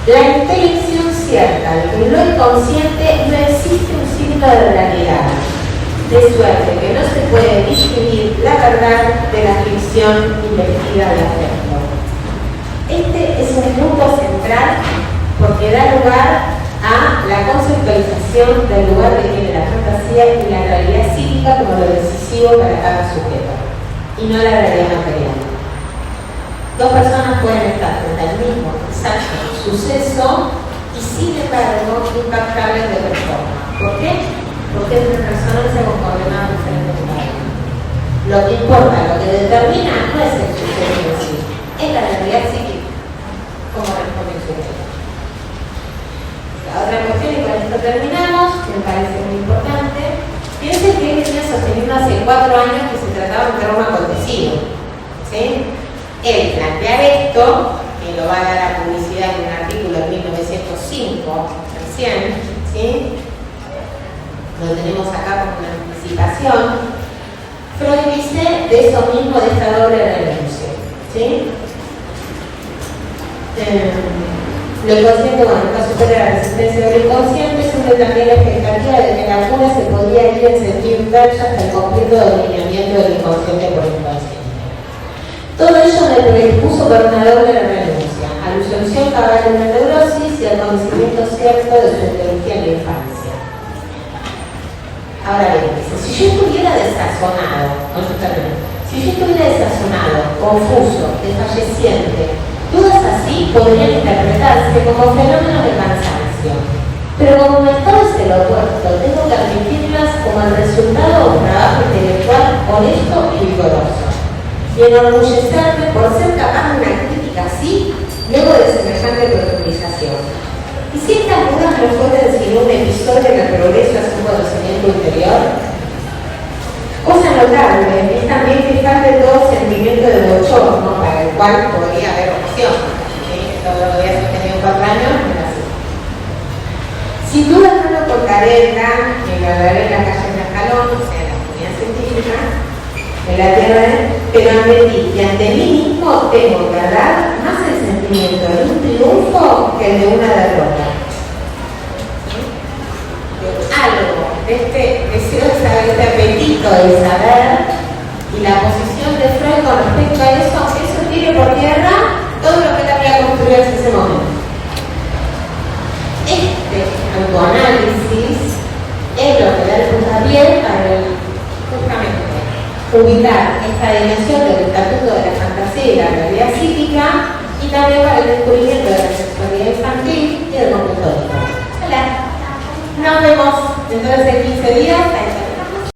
La intelección cierta de que en lo inconsciente no existe un signo de realidad, de suerte que no se puede distinguir la verdad de la ficción investida de afecto. Este es un punto central porque da lugar a la conceptualización del lugar que tiene la fantasía y la realidad psíquica como lo decisivo para cada sujeto, y no la realidad material. Dos personas pueden estar frente al mismo exacto suceso y sin embargo impactables de otra forma. ¿Por qué? Porque es una resonancia con coordenadas diferentes de cada uno. Lo que importa, lo que determina no es el suceso en sí, es la realidad psíquica, como responde el sujeto. La otra cuestión, y con esto terminamos, que me parece muy importante, piensen que él venía sosteniendo hace 4 años que se trataba de un trauma acontecido, ¿sí? Él plantear esto, que lo va a dar a publicidad en un artículo de 1905, recién, ¿sí?, lo tenemos acá como una anticipación. Freud dice de eso mismo, de esta doble renuncia, ¿sí? Lo inconsciente, bueno, nunca supera la resistencia del inconsciente, siempre también la expectativa de que la cura se podía ir en sentido inverso hasta el completo delineamiento del inconsciente por el inconsciente. Todo ello me predispuso por una doble renuncia, a la solución cabal de la neurosis y al conocimiento cierto de su etiología en la infancia. Ahora bien, dice, si yo estuviera desazonado, confuso, desfalleciente, dudas así podrían interpretarse como fenómenos de cansancio. Pero como me parece lo opuesto, tengo que admitirlas como el resultado de un trabajo intelectual honesto y vigoroso. Y enorgullecerme por ser capaz de una crítica así, luego de semejante profundización. ¿Y si estas dudas no fueran sino un episodio en el progreso hacia un conocimiento interior? Cosa notable es también que falta todo sentimiento de bochorno para el cual podría haber opción. Esto lo había sostenido 4 años, no era así. Sin duda no lo contaré ni lo hablaré en la calle de Escalón, o sea, la comunidad científica, en la tierra, pero ante ti y ante mí mismo tengo que dar más el sentimiento de un triunfo que el de una derrota. Algo de este deseo de saber, este apetito de saber, y la posición de Freud con respecto a eso tire por tierra todo lo que él había construido en ese momento. Este autoanálisis es lo que da el puntapié para justamente ubicar esta dimensión del estatuto de la fantasía y la realidad psíquica, y también para el descubrimiento de la sexualidad infantil y del completo. Hola, nos vemos entonces en 15 días.